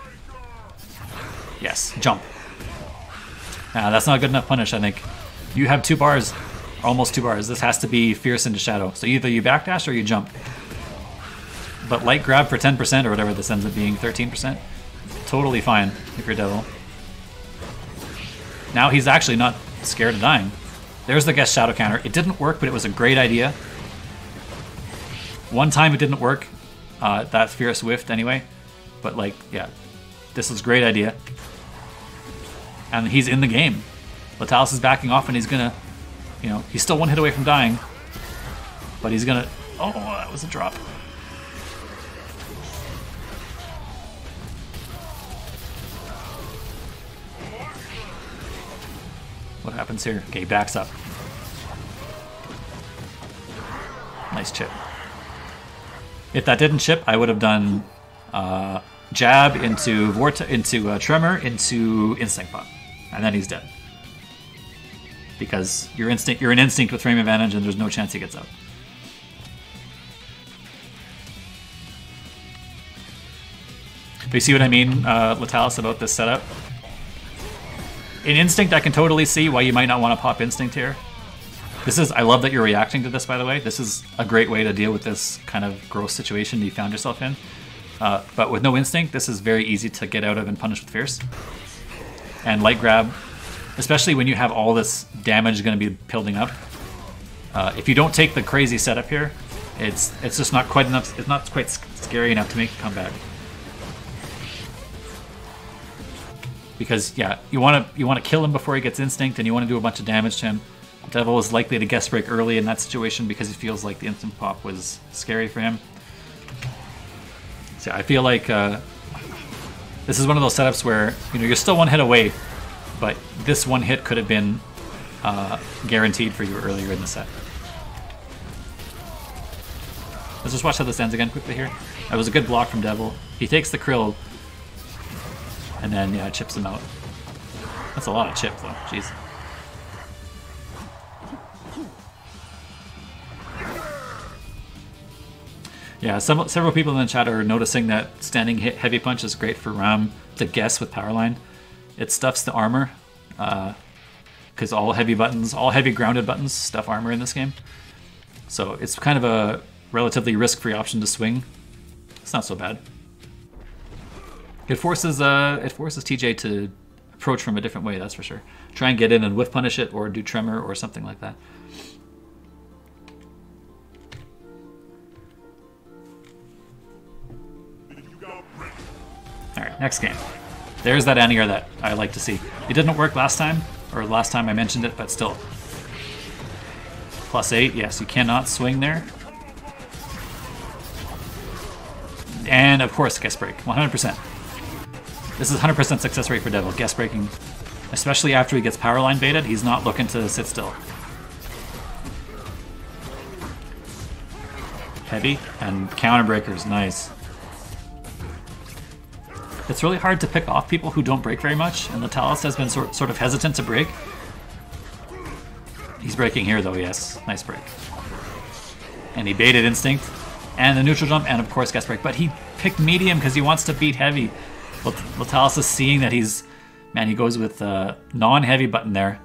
Yes, jump. That's not good enough punish, I think. You have 2 bars, almost 2 bars. This has to be fierce into shadow. So either you backdash or you jump. But light grab for 10% or whatever this ends up being, 13%. Totally fine if you're Devil. Now he's actually not scared of dying. There's the guest shadow counter. It didn't work, but it was a great idea. One time it didn't work. That Fierce whiffed anyway. But like, yeah. This is a great idea. And he's in the game. Letalis is backing off and he's gonna, you know, he's still 1 hit away from dying. But he's gonna, oh, that was a drop. What happens here? Okay, he backs up. Nice chip. If that didn't chip, I would have done jab into tremor into instinct pop, and then he's dead. Because you're an instinct with frame advantage, and there's no chance he gets up. But you see what I mean, Letalis, about this setup? In Instinct, I can totally see why you might not want to pop Instinct here. I love that you're reacting to this, by the way. This is a great way to deal with this kind of gross situation you found yourself in. But with no Instinct, this is very easy to get out of and punish with Fierce. And light grab, especially when you have all this damage going to be building up. If you don't take the crazy setup here, it's just not quite enough. It's not quite scary enough to make a comeback. Because yeah, you want to kill him before he gets Instinct, and you want to do a bunch of damage to him. Devil is likely to guest break early in that situation because he feels like the instant pop was scary for him. So I feel like this is one of those setups where you're still 1 hit away, but this 1 hit could have been guaranteed for you earlier in the set. Let's just watch how this ends again quickly here. That was a good block from Devil. He takes the Krill. And then, yeah, chips him out. That's a lot of chip, though. Jeez. Yeah, several people in the chat are noticing that standing hit heavy punch is great for RAAM to guess with powerline. It stuffs the armor, because all heavy grounded buttons stuff armor in this game. So it's kind of a relatively risk-free option to swing. It's not so bad. It forces TJ to approach from a different way, that's for sure. Try and get in and whiff punish it, or do tremor, or something like that. Alright, next game. There's that anti-air that I like to see. It didn't work last time, or last time I mentioned it, but still. +8, yes, you cannot swing there. And of course, guest break, 100%. This is 100% success rate for Devil. Guest breaking, especially after he gets power line baited, he's not looking to sit still. Heavy and counter breakers, nice. It's really hard to pick off people who don't break very much, and Letalis has been sort of hesitant to break. He's breaking here though, yes. Nice break. And he baited Instinct, and the neutral jump, and of course guest break, but he picked medium because he wants to beat heavy. Letalis is seeing that he's... Man, he goes with non-heavy button there.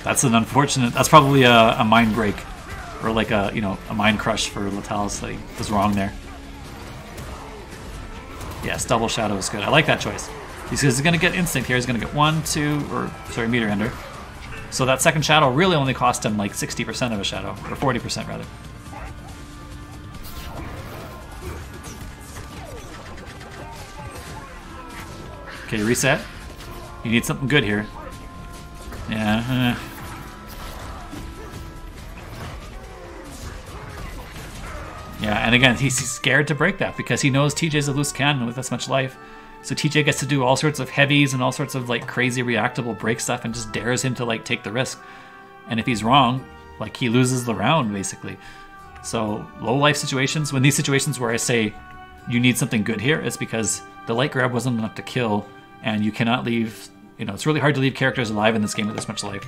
That's an unfortunate... That's probably a mind break, or like a, you know, a mind crush for Letalis that he was wrong there. Yes, double shadow is good. I like that choice. He's going to get Instinct here. He's going to get 1, 2, or sorry, meter ender. So that second shadow really only cost him like 60% of a shadow, or 40% rather. Okay, reset. You need something good here. Yeah. Yeah, and again, he's scared to break that because he knows TJ's a loose cannon with this much life. So TJ gets to do all sorts of heavies and all sorts of like crazy reactable break stuff and just dares him to like take the risk. And if he's wrong, like he loses the round basically. So low life situations, when these situations where I say you need something good here, it's because the light grab wasn't enough to kill and you cannot leave, you know, it's really hard to leave characters alive in this game with this much life.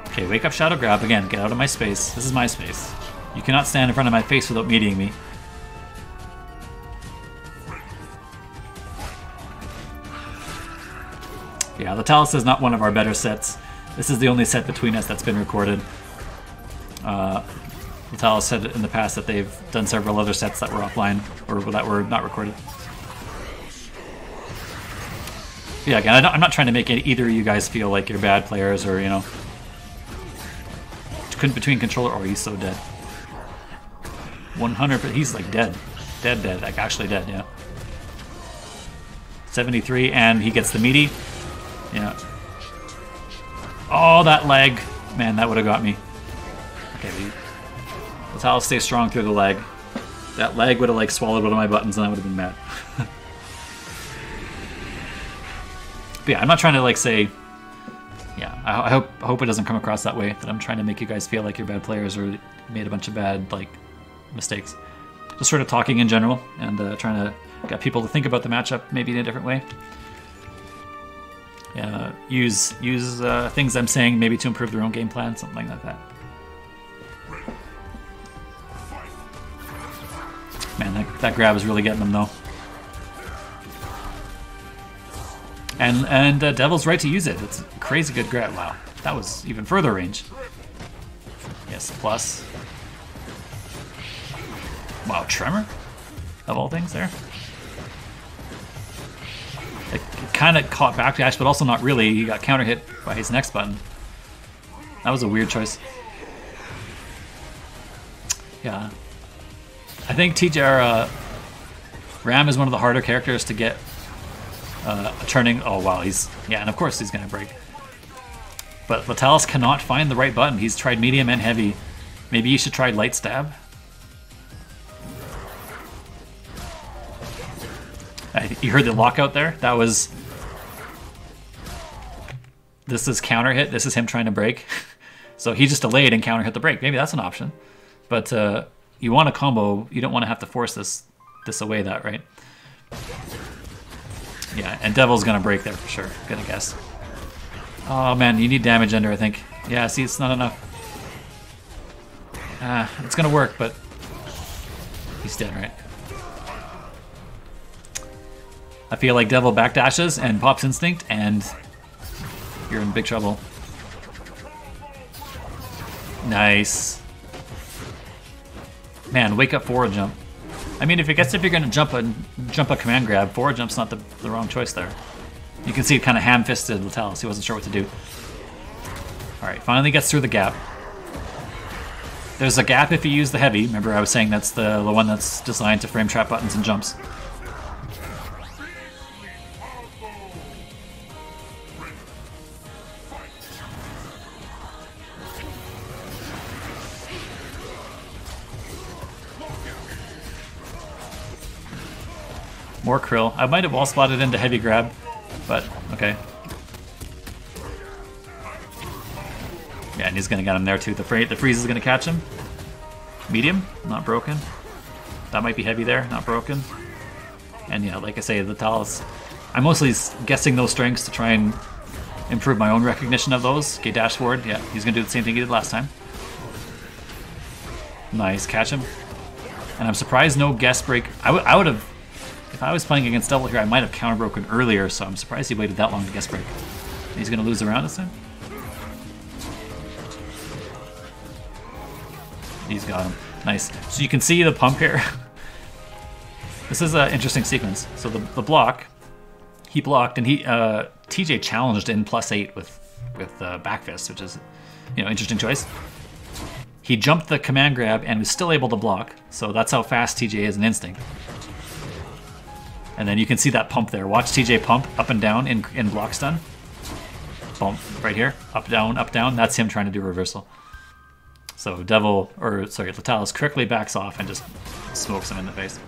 Okay, wake up shadow grab again, get out of my space. This is my space. You cannot stand in front of my face without meeting me. Yeah, Letalis is not one of our better sets. This is the only set between us that's been recorded. Letalis said in the past that they've done several other sets that were offline, or that were not recorded. Yeah, again, I'm not trying to make either of you guys feel like you're bad players or, you know... Between controller... Oh, he's so dead. 100, but he's like dead. Dead, like actually dead, yeah. 73, and he gets the meaty. Yeah. Oh, that lag. Man, that would have got me. Okay, Letalis stays strong through the lag. That lag would have like swallowed one of my buttons and I would have been mad. But yeah, I'm not trying to like say... Yeah, I hope it doesn't come across that way, that I'm trying to make you guys feel like you're bad players or made a bunch of bad like mistakes. Just sort of talking in general and trying to get people to think about the matchup maybe in a different way. Use things I'm saying maybe to improve their own game plan, something like that. Man, that grab is really getting them though. And Devil's right to use it. It's a crazy good grab. Wow, that was even further range. Yes, plus. Wow, Tremor? Of all things there. It kind of caught backdash, but also not really. He got counter hit by his next button. That was a weird choice. Yeah. I think TJR RAAM is one of the harder characters to get turning. Oh wow, yeah, and of course he's gonna break. But Letalis cannot find the right button. He's tried medium and heavy. Maybe you should try light stab. You heard the lockout there? That was... This is counter hit. This is him trying to break. So he just delayed and counter hit the break. Maybe that's an option. But you want a combo. You don't want to have to force this away that, right? Yeah, and Devil's gonna break there for sure. Gonna guess. Oh man, you need damage ender, I think. Yeah, see, it's not enough. It's gonna work, but he's dead, right? I feel like Devil backdashes and pops Instinct, and you're in big trouble. Nice. Man, wake up forward jump. I mean, if you're gonna jump a command grab, forward jump's not the wrong choice there. You can see it kind of ham-fisted Letalis. He wasn't sure what to do. All right, finally gets through the gap. There's a gap if you use the heavy. Remember, I was saying that's the one that's designed to frame trap buttons and jumps. More krill. I might have wall spotted into heavy grab, but okay. Yeah, And he's gonna get him there too. The freeze is gonna catch him. Medium, not broken. That might be heavy there, not broken. And yeah, like I say, the Letalis, I'm mostly guessing those strengths to try and improve my own recognition of those. Okay, dash forward. Yeah, he's gonna do the same thing he did last time. Nice, catch him. And I'm surprised no guest break. I would have, if I was playing against Devil here, I might have counter broken earlier, so I'm surprised he waited that long to guest break. He's gonna lose the round this time. He's got him. Nice. So you can see the pump here. This is an interesting sequence. So the block, he blocked, and TJ challenged in +8 with back fist, which is, you know, interesting choice. He jumped the command grab and was still able to block, so that's how fast TJ is in instinct. And then you can see that pump there. Watch TJ pump up and down in block stun. Boom, right here, up down, that's him trying to do a reversal. So Letalis quickly backs off and just smokes him in the face.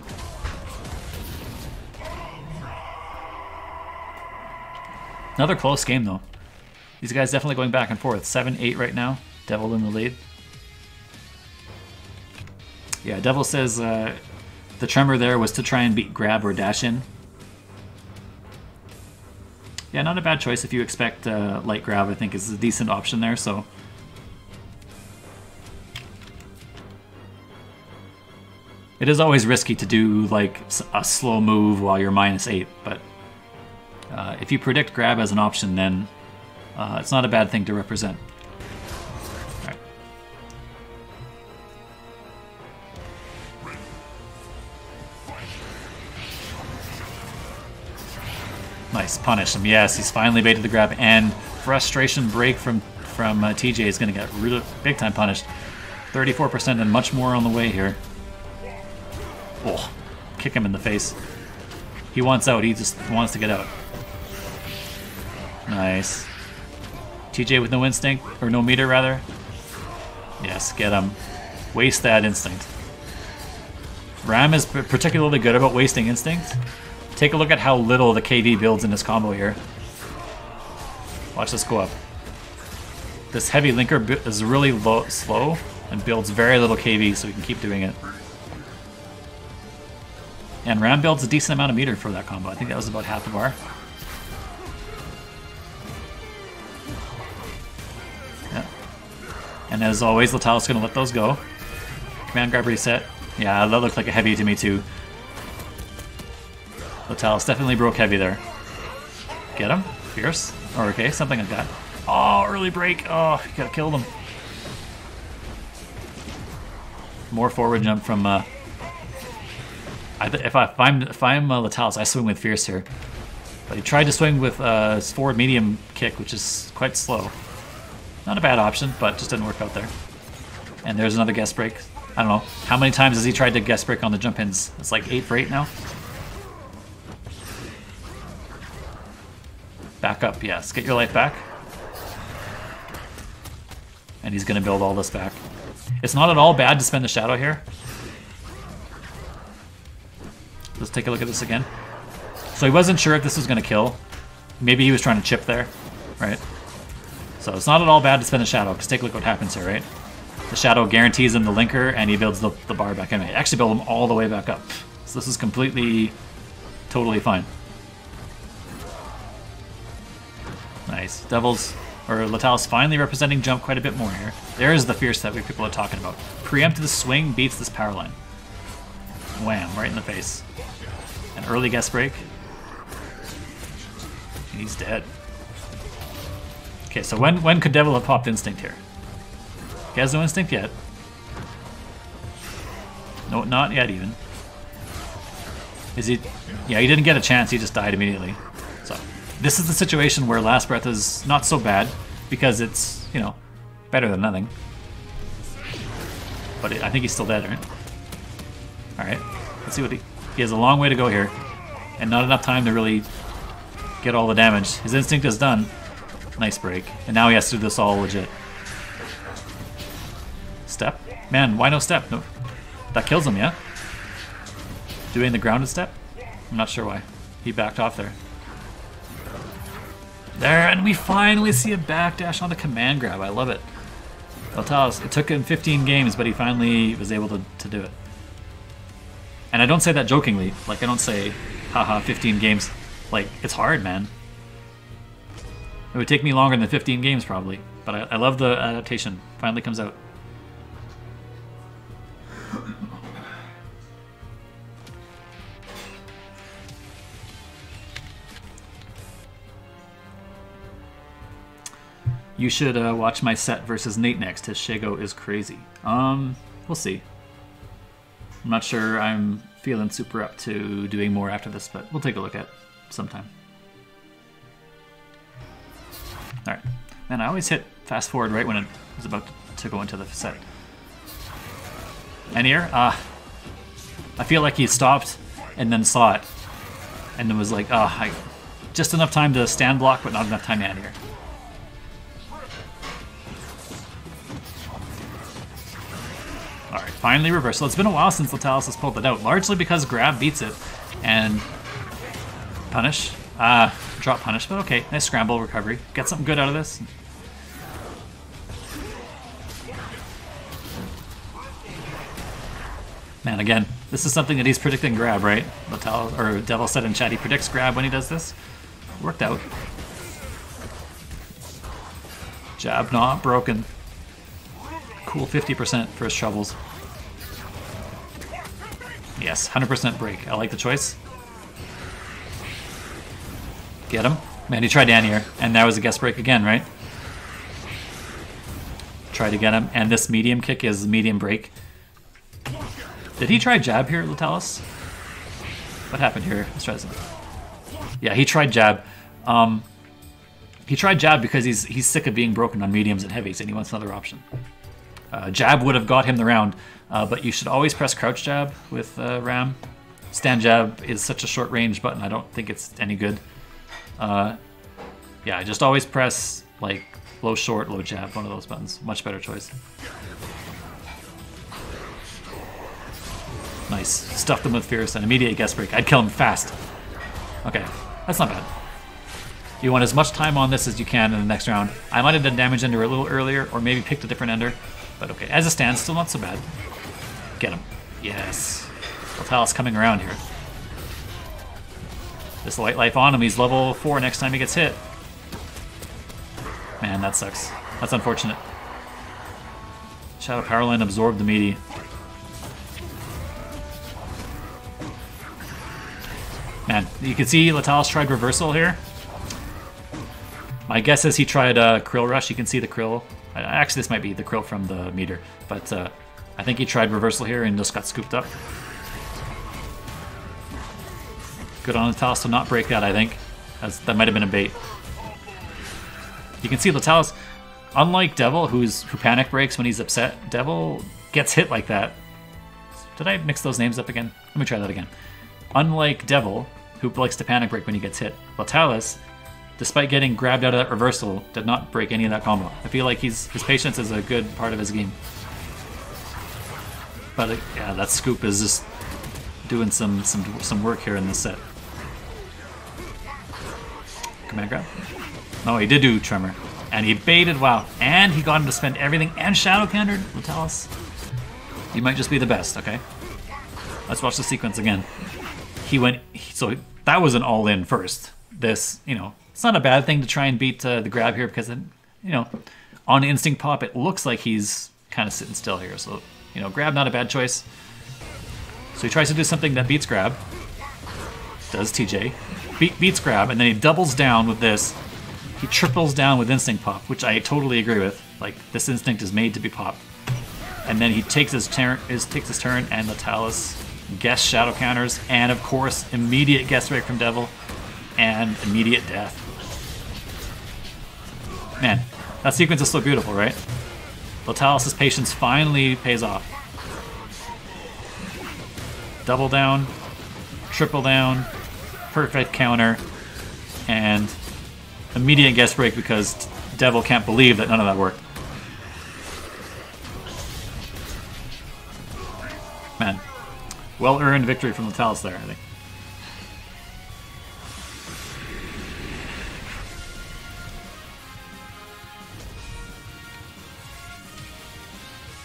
Another close game though. These guys definitely going back and forth. 7-8 right now, Devil in the lead. Yeah, Devil says the tremor there was to try and beat grab or dash in. Yeah, not a bad choice if you expect light grab. I think is a decent option there. So it is always risky to do like a slow move while you're -8, but if you predict grab as an option, then it's not a bad thing to represent. All right. Nice, punish him. Yes, he's finally baited the grab, and frustration break from TJ is going to get really big time punished. 34% and much more on the way here. Oh, kick him in the face. He wants out. He just wants to get out. Nice. TJ with no instinct, or no meter rather. Yes, get him. Waste that instinct. RAAM is particularly good about wasting instinct. Take a look at how little the KD builds in this combo here. Watch this go up. This heavy linker is really slow and builds very little KV, so we can keep doing it. And RAAM builds a decent amount of meter for that combo. I think that was about half a bar. Yeah. And as always, Letalis is going to let those go. Command grab reset. Yeah, that looked like a heavy to me too. Letalis definitely broke heavy there. Get him? Fierce? Or okay, something like that. Oh, early break. Oh, you gotta kill them. More forward jump from... If I'm Letalis, I swing with Fierce here. But he tried to swing with his forward medium kick, which is quite slow. Not a bad option, but just didn't work out there. And there's another guest break. I don't know. How many times has he tried to guest break on the jump ins? It's like 8 for 8 now. Back up, yes. Get your life back. And he's going to build all this back. It's not at all bad to spend the shadow here. Let's take a look at this again. So he wasn't sure if this was going to kill. Maybe he was trying to chip there, right? So it's not at all bad to spend the shadow, because take a look what happens here, right? The shadow guarantees him the linker, and he builds the bar back in. He actually built him all the way back up. So this is completely, totally fine. Nice. Letalis finally representing jump quite a bit more here. There's the fierce that people are talking about. Preempted the swing, beats this power line. Wham, right in the face. An early guest break. And he's dead. Okay, so when could Devil have popped instinct here? He has no instinct yet. No, not yet even. Is he? Yeah, he didn't get a chance, he just died immediately. So, this is the situation where Last Breath is not so bad, because it's, you know, better than nothing. But I think he's still dead, right? Alright, let's see what he has a long way to go here, and not enough time to really get all the damage. His instinct is done. Nice break. And now he has to do this all legit. Step? Man, why no step? No, that kills him, yeah? Doing the grounded step? I'm not sure why. He backed off there. There, and we finally see a backdash on the command grab. I love it. Letalis, it took him 15 games, but he finally was able to do it. And I don't say that jokingly. Like, I don't say, haha, 15 games. Like, it's hard, man. It would take me longer than 15 games, probably. But I love the adaptation. Finally comes out. You should watch my set versus Nate next. His Shago is crazy. We'll see. I'm not sure I'm feeling super up to doing more after this, but we'll take a look at it sometime. Alright. Man, I always hit fast forward right when it was about to go into the set. And here, I feel like he stopped and then saw it. And it was like, just enough time to stand block, but not enough time to here. Alright, finally reversal. It's been a while since Letalis has pulled it out, largely because grab beats it. And punish. Drop punish, but okay. Nice scramble recovery. Get something good out of this. Man, again, this is something that he's predicting grab, right? Letalis, or Devil said in chat he predicts grab when he does this. Worked out. Jab not broken. Cool 50% for his troubles. Yes, 100% break. I like the choice. Get him. Man, he tried anti-air, and that was a guess break again, right? Try to get him, and this medium kick is medium break. Did he try jab here, Letalis? What happened here? Let's try this. Yeah, he tried jab. He tried jab because he's sick of being broken on mediums and heavies, and he wants another option. Jab would have got him the round, but you should always press crouch jab with RAAM. Stand jab is such a short range button, I don't think it's any good. Yeah, just always press like low short, low jab, one of those buttons. Much better choice. Nice. Stuffed him with Fierce and immediate guess break. I'd kill him fast. Okay, that's not bad. You want as much time on this as you can in the next round. I might have done damage ender a little earlier, or maybe picked a different ender. But okay, as it stands, still not so bad. Get him. Yes. Letalis coming around here. This light life on him, he's level 4 next time he gets hit. Man, that sucks. That's unfortunate. Shadow Power Line absorbed the meaty. Man, you can see Letalis tried reversal here. My guess is he tried Krill Rush. You can see the Krill. Actually, this might be the Krill from the meter. But I think he tried reversal here and just got scooped up. Good on Letalis to not break that, I think. That might have been a bait. You can see Letalis, unlike Devil, who panic breaks when he's upset, Devil gets hit like that. Did I mix those names up again? Let me try that again. Unlike Devil, who likes to panic break when he gets hit, Letalis, despite getting grabbed out of that reversal, did not break any of that combo. I feel like his patience is a good part of his game. But yeah, that scoop is just doing some work here in this set. Command grab? No, he did do Tremor. And he baited, wow. And he got him to spend everything and shadow countered. Letalis, you might just be the best, okay? Let's watch the sequence again. So that was an all-in first. This, it's not a bad thing to try and beat the grab here because, on instinct pop, it looks like he's kind of sitting still here. So, grab, not a bad choice. So he tries to do something that beats grab. Does TJ. Beats grab, and then he doubles down with this. He triples down with instinct pop, which I totally agree with. Like, this instinct is made to be popped. And then he takes his turn, and Letalis guess shadow counters, and of course, immediate guess break from Devil, and immediate death. Man, that sequence is so beautiful, right? Letalis' patience finally pays off. Double down, triple down, perfect counter, and immediate guess break because Devil can't believe that none of that worked. Man, well-earned victory from Letalis there, I think.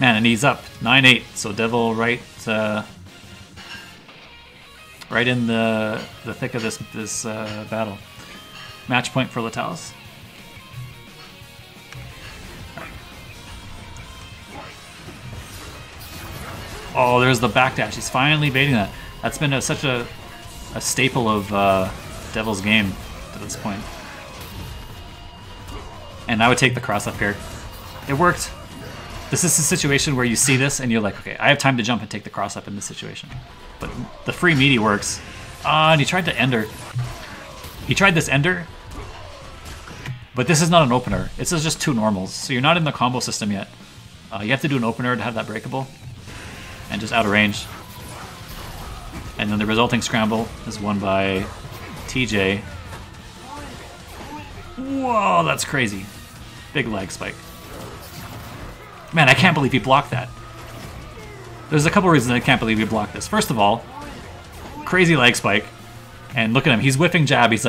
Man, and he's up 9-8. So Devil right in the thick of this battle. Match point for Letalis. Oh, there's the backdash. He's finally baiting that. That's been such a staple of Devil's game to this point. And I would take the cross up here. It worked. This is a situation where you see this and you're like, okay, I have time to jump and take the cross up in this situation. But the free meaty works. And he tried to ender. He tried this ender, but this is not an opener. This is just two normals, so you're not in the combo system yet. You have to do an opener to have that breakable, and just out of range. And then the resulting scramble is won by TJ. Whoa, that's crazy. Big leg spike. Man, I can't believe he blocked that. There's a couple reasons I can't believe he blocked this. First of all, crazy leg spike. And look at him, he's whiffing jab, he's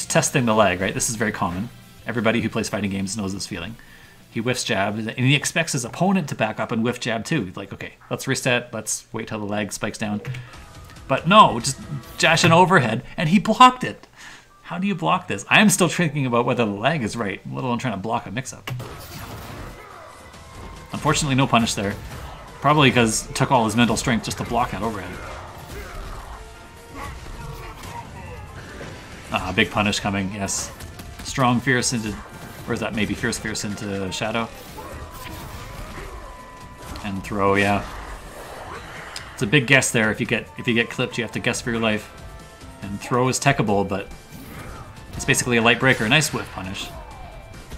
testing the leg, right? This is very common. Everybody who plays fighting games knows this feeling. He whiffs jab, and he expects his opponent to back up and whiff jab too. He's like, okay, let's reset, let's wait till the leg spikes down. But no, just dash an overhead, and he blocked it. How do you block this? I am still thinking about whether the leg is right, let alone trying to block a mix-up. Unfortunately, no punish there. Probably because it took all his mental strength just to block that overhead. Big punish coming, yes. Strong Fierce into, or is that maybe Fierce into Shadow? And throw, yeah. It's a big guess there. If you get clipped, you have to guess for your life. And throw is techable, but it's basically a light breaker. Nice whiff punish.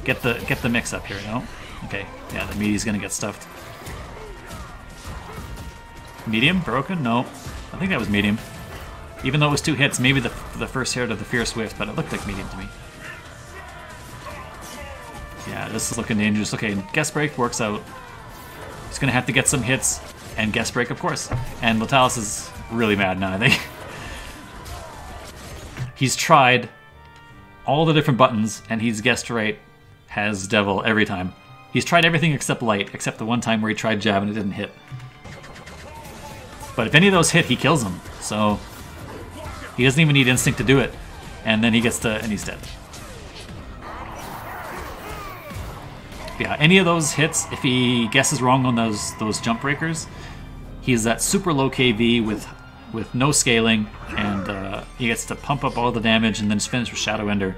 Get the mix up here, no? Okay, yeah, the meaty's gonna get stuffed. Medium? Broken? No. I think that was medium. Even though it was 2 hits, maybe the first hit of the Fierce whiffed, but it looked like medium to me. Yeah, this is looking dangerous. Okay, guess break works out. He's gonna have to get some hits, and guess break, of course. And Letalis is really mad now, I think. He's tried all the different buttons, and he's guessed right, has Devil every time. He's tried everything except light, except the one time where he tried jab and it didn't hit. But if any of those hit, he kills him. So he doesn't even need instinct to do it. And then he gets to, and he's dead. Yeah, any of those hits, if he guesses wrong on those jump breakers, he's at super low KV with no scaling, and he gets to pump up all the damage and then just finish with Shadow Ender.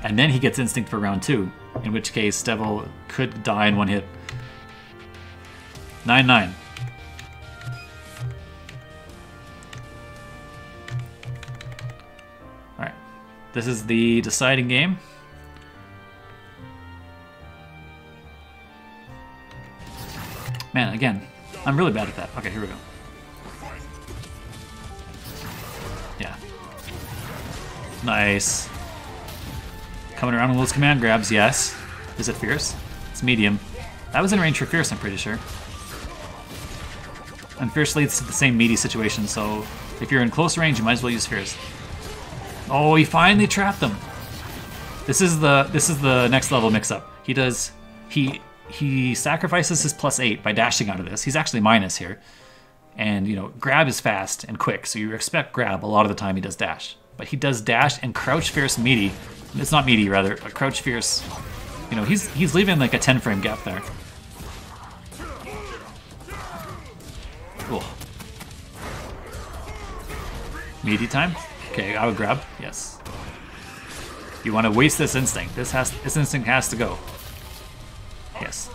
And then he gets instinct for round 2, in which case Devil could die in one hit. 9-9. Alright, this is the deciding game. Man, again, I'm really bad at that. Okay, here we go. Yeah. Nice. Coming around with those command grabs, yes. Is it Fierce? It's medium. That was in range for Fierce, I'm pretty sure. And Fierce leads to the same meaty situation, so if you're in close range, you might as well use Fierce. Oh, he finally trapped them. This is the next level mix-up. He sacrifices his +8 by dashing out of this. He's actually minus here. And, you know, grab is fast and quick, so you expect grab a lot of the time he does dash. But he does dash and crouch Fierce meaty. It's not meaty, rather, but crouch Fierce. You know, he's leaving like a 10-frame gap there. Cool. Meaty time? Okay, I would grab. Yes. You want to waste this instinct. This instinct has to go. Yes.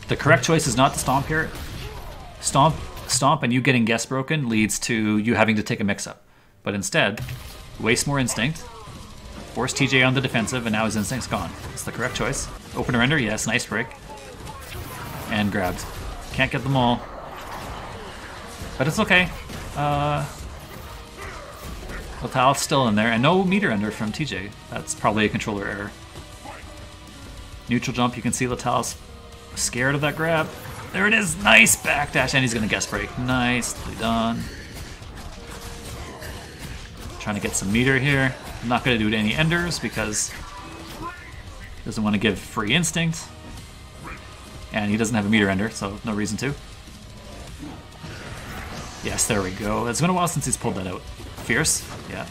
The correct choice is not to stomp here. Stomp and you getting guess broken leads to you having to take a mix-up. But instead, waste more instinct. Force TJ on the defensive, and now his instinct's gone. It's the correct choice. Opener ender, yes, nice break. And grabbed. Can't get them all. But it's okay. Letalis still in there, and no meter ender from TJ. That's probably a controller error. Neutral jump, you can see Letalis scared of that grab. There it is, nice backdash, and he's gonna guess break. Nicely done. Trying to get some meter here. I'm not going to do any enders because he doesn't want to give free instinct. And he doesn't have a meter ender, so no reason to. Yes, there we go. It's been a while since he's pulled that out. Fierce? Yeah.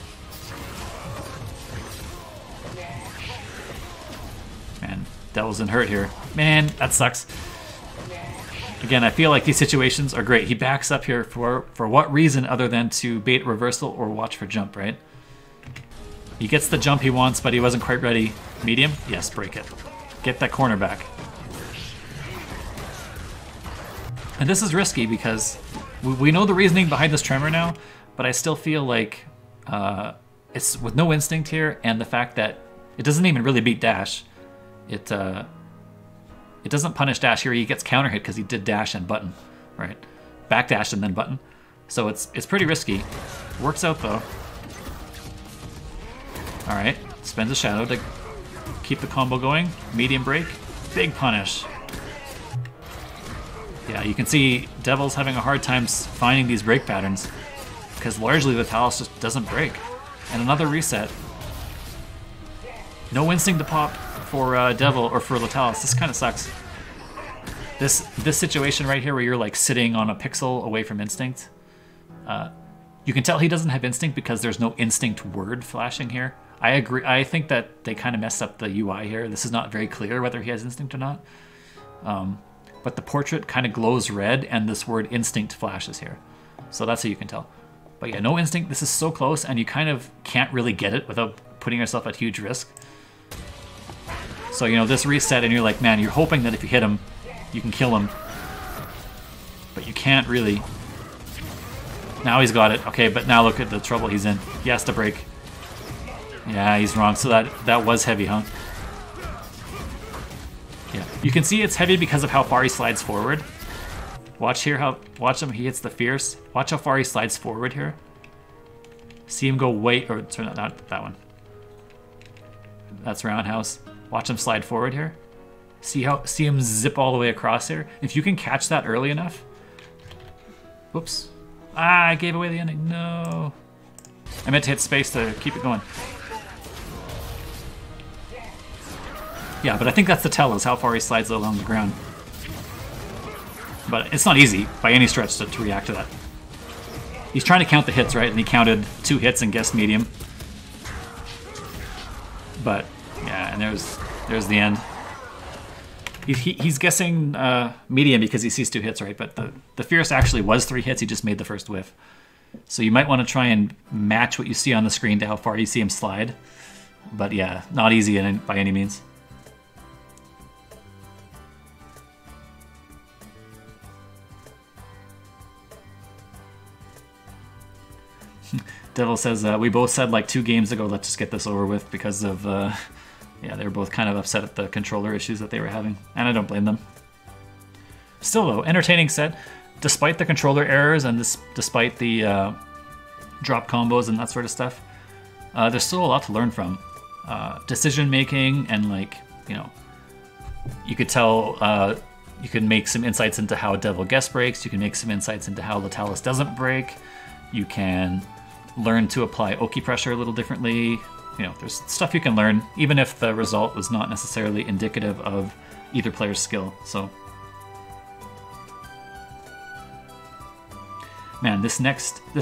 Man, Devil's in hurt here. Man, that sucks. Again, I feel like these situations are great. He backs up here for what reason other than to bait reversal or watch for jump, right? He gets the jump he wants, but he wasn't quite ready. Medium? Yes, break it. Get that corner back. And this is risky because we know the reasoning behind this tremor now, but I still feel like it's with no instinct here, and the fact that it doesn't even really beat dash. It doesn't punish dash here. He gets counter hit because he did dash and button, right? Back dash and then button. So it's pretty risky. Works out though. All right, spends a shadow to keep the combo going. Medium break, big punish. Yeah, you can see Devil's having a hard time finding these break patterns because largely Letalis just doesn't break. And another reset. No instinct to pop for Devil or for Letalis. This kind of sucks. This situation right here where you're like sitting on a pixel away from instinct. You can tell he doesn't have instinct because there's no instinct word flashing here. I agree. I think that they kind of messed up the UI here. This is not very clear whether he has instinct or not. But the portrait kind of glows red and this word instinct flashes here. So that's how you can tell. But yeah, no instinct. This is so close and you kind of can't really get it without putting yourself at huge risk. So, you know, this reset and you're like, man, you're hoping that if you hit him, you can kill him. But you can't really. Now he's got it. Okay, but now look at the trouble he's in. He has to break. Yeah, he's wrong. So that was heavy, huh? Yeah. You can see it's heavy because of how far he slides forward. Watch here watch him, he hits the fierce. Watch how far he slides forward here. See him go or sorry, not that one. That's roundhouse. Watch him slide forward here. See him zip all the way across here. If you can catch that early enough. Whoops. Ah, I gave away the ending. No. I meant to hit space to keep it going. Yeah, but I think that's the tell is how far he slides along the ground. But it's not easy by any stretch to react to that. He's trying to count the hits, right? And he counted 2 hits and guessed medium. But yeah, and there's the end. He's guessing medium because he sees 2 hits, right? But the fierce actually was 3 hits. He just made the first whiff. So you might want to try and match what you see on the screen to how far you see him slide. But yeah, not easy by any means. Devil says, we both said like 2 games ago, let's just get this over with because of, yeah, they were both kind of upset at the controller issues that they were having, and I don't blame them. Still though, entertaining set, despite the controller errors and despite the drop combos and that sort of stuff, there's still a lot to learn from. Decision making and like, you know, you could tell, you can make some insights into how Devil guest breaks, you can make some insights into how Letalis doesn't break, you can learn to apply Oki pressure a little differently. You know, there's stuff you can learn, even if the result was not necessarily indicative of either player's skill. So, man, this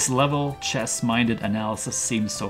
level chess-minded analysis seems so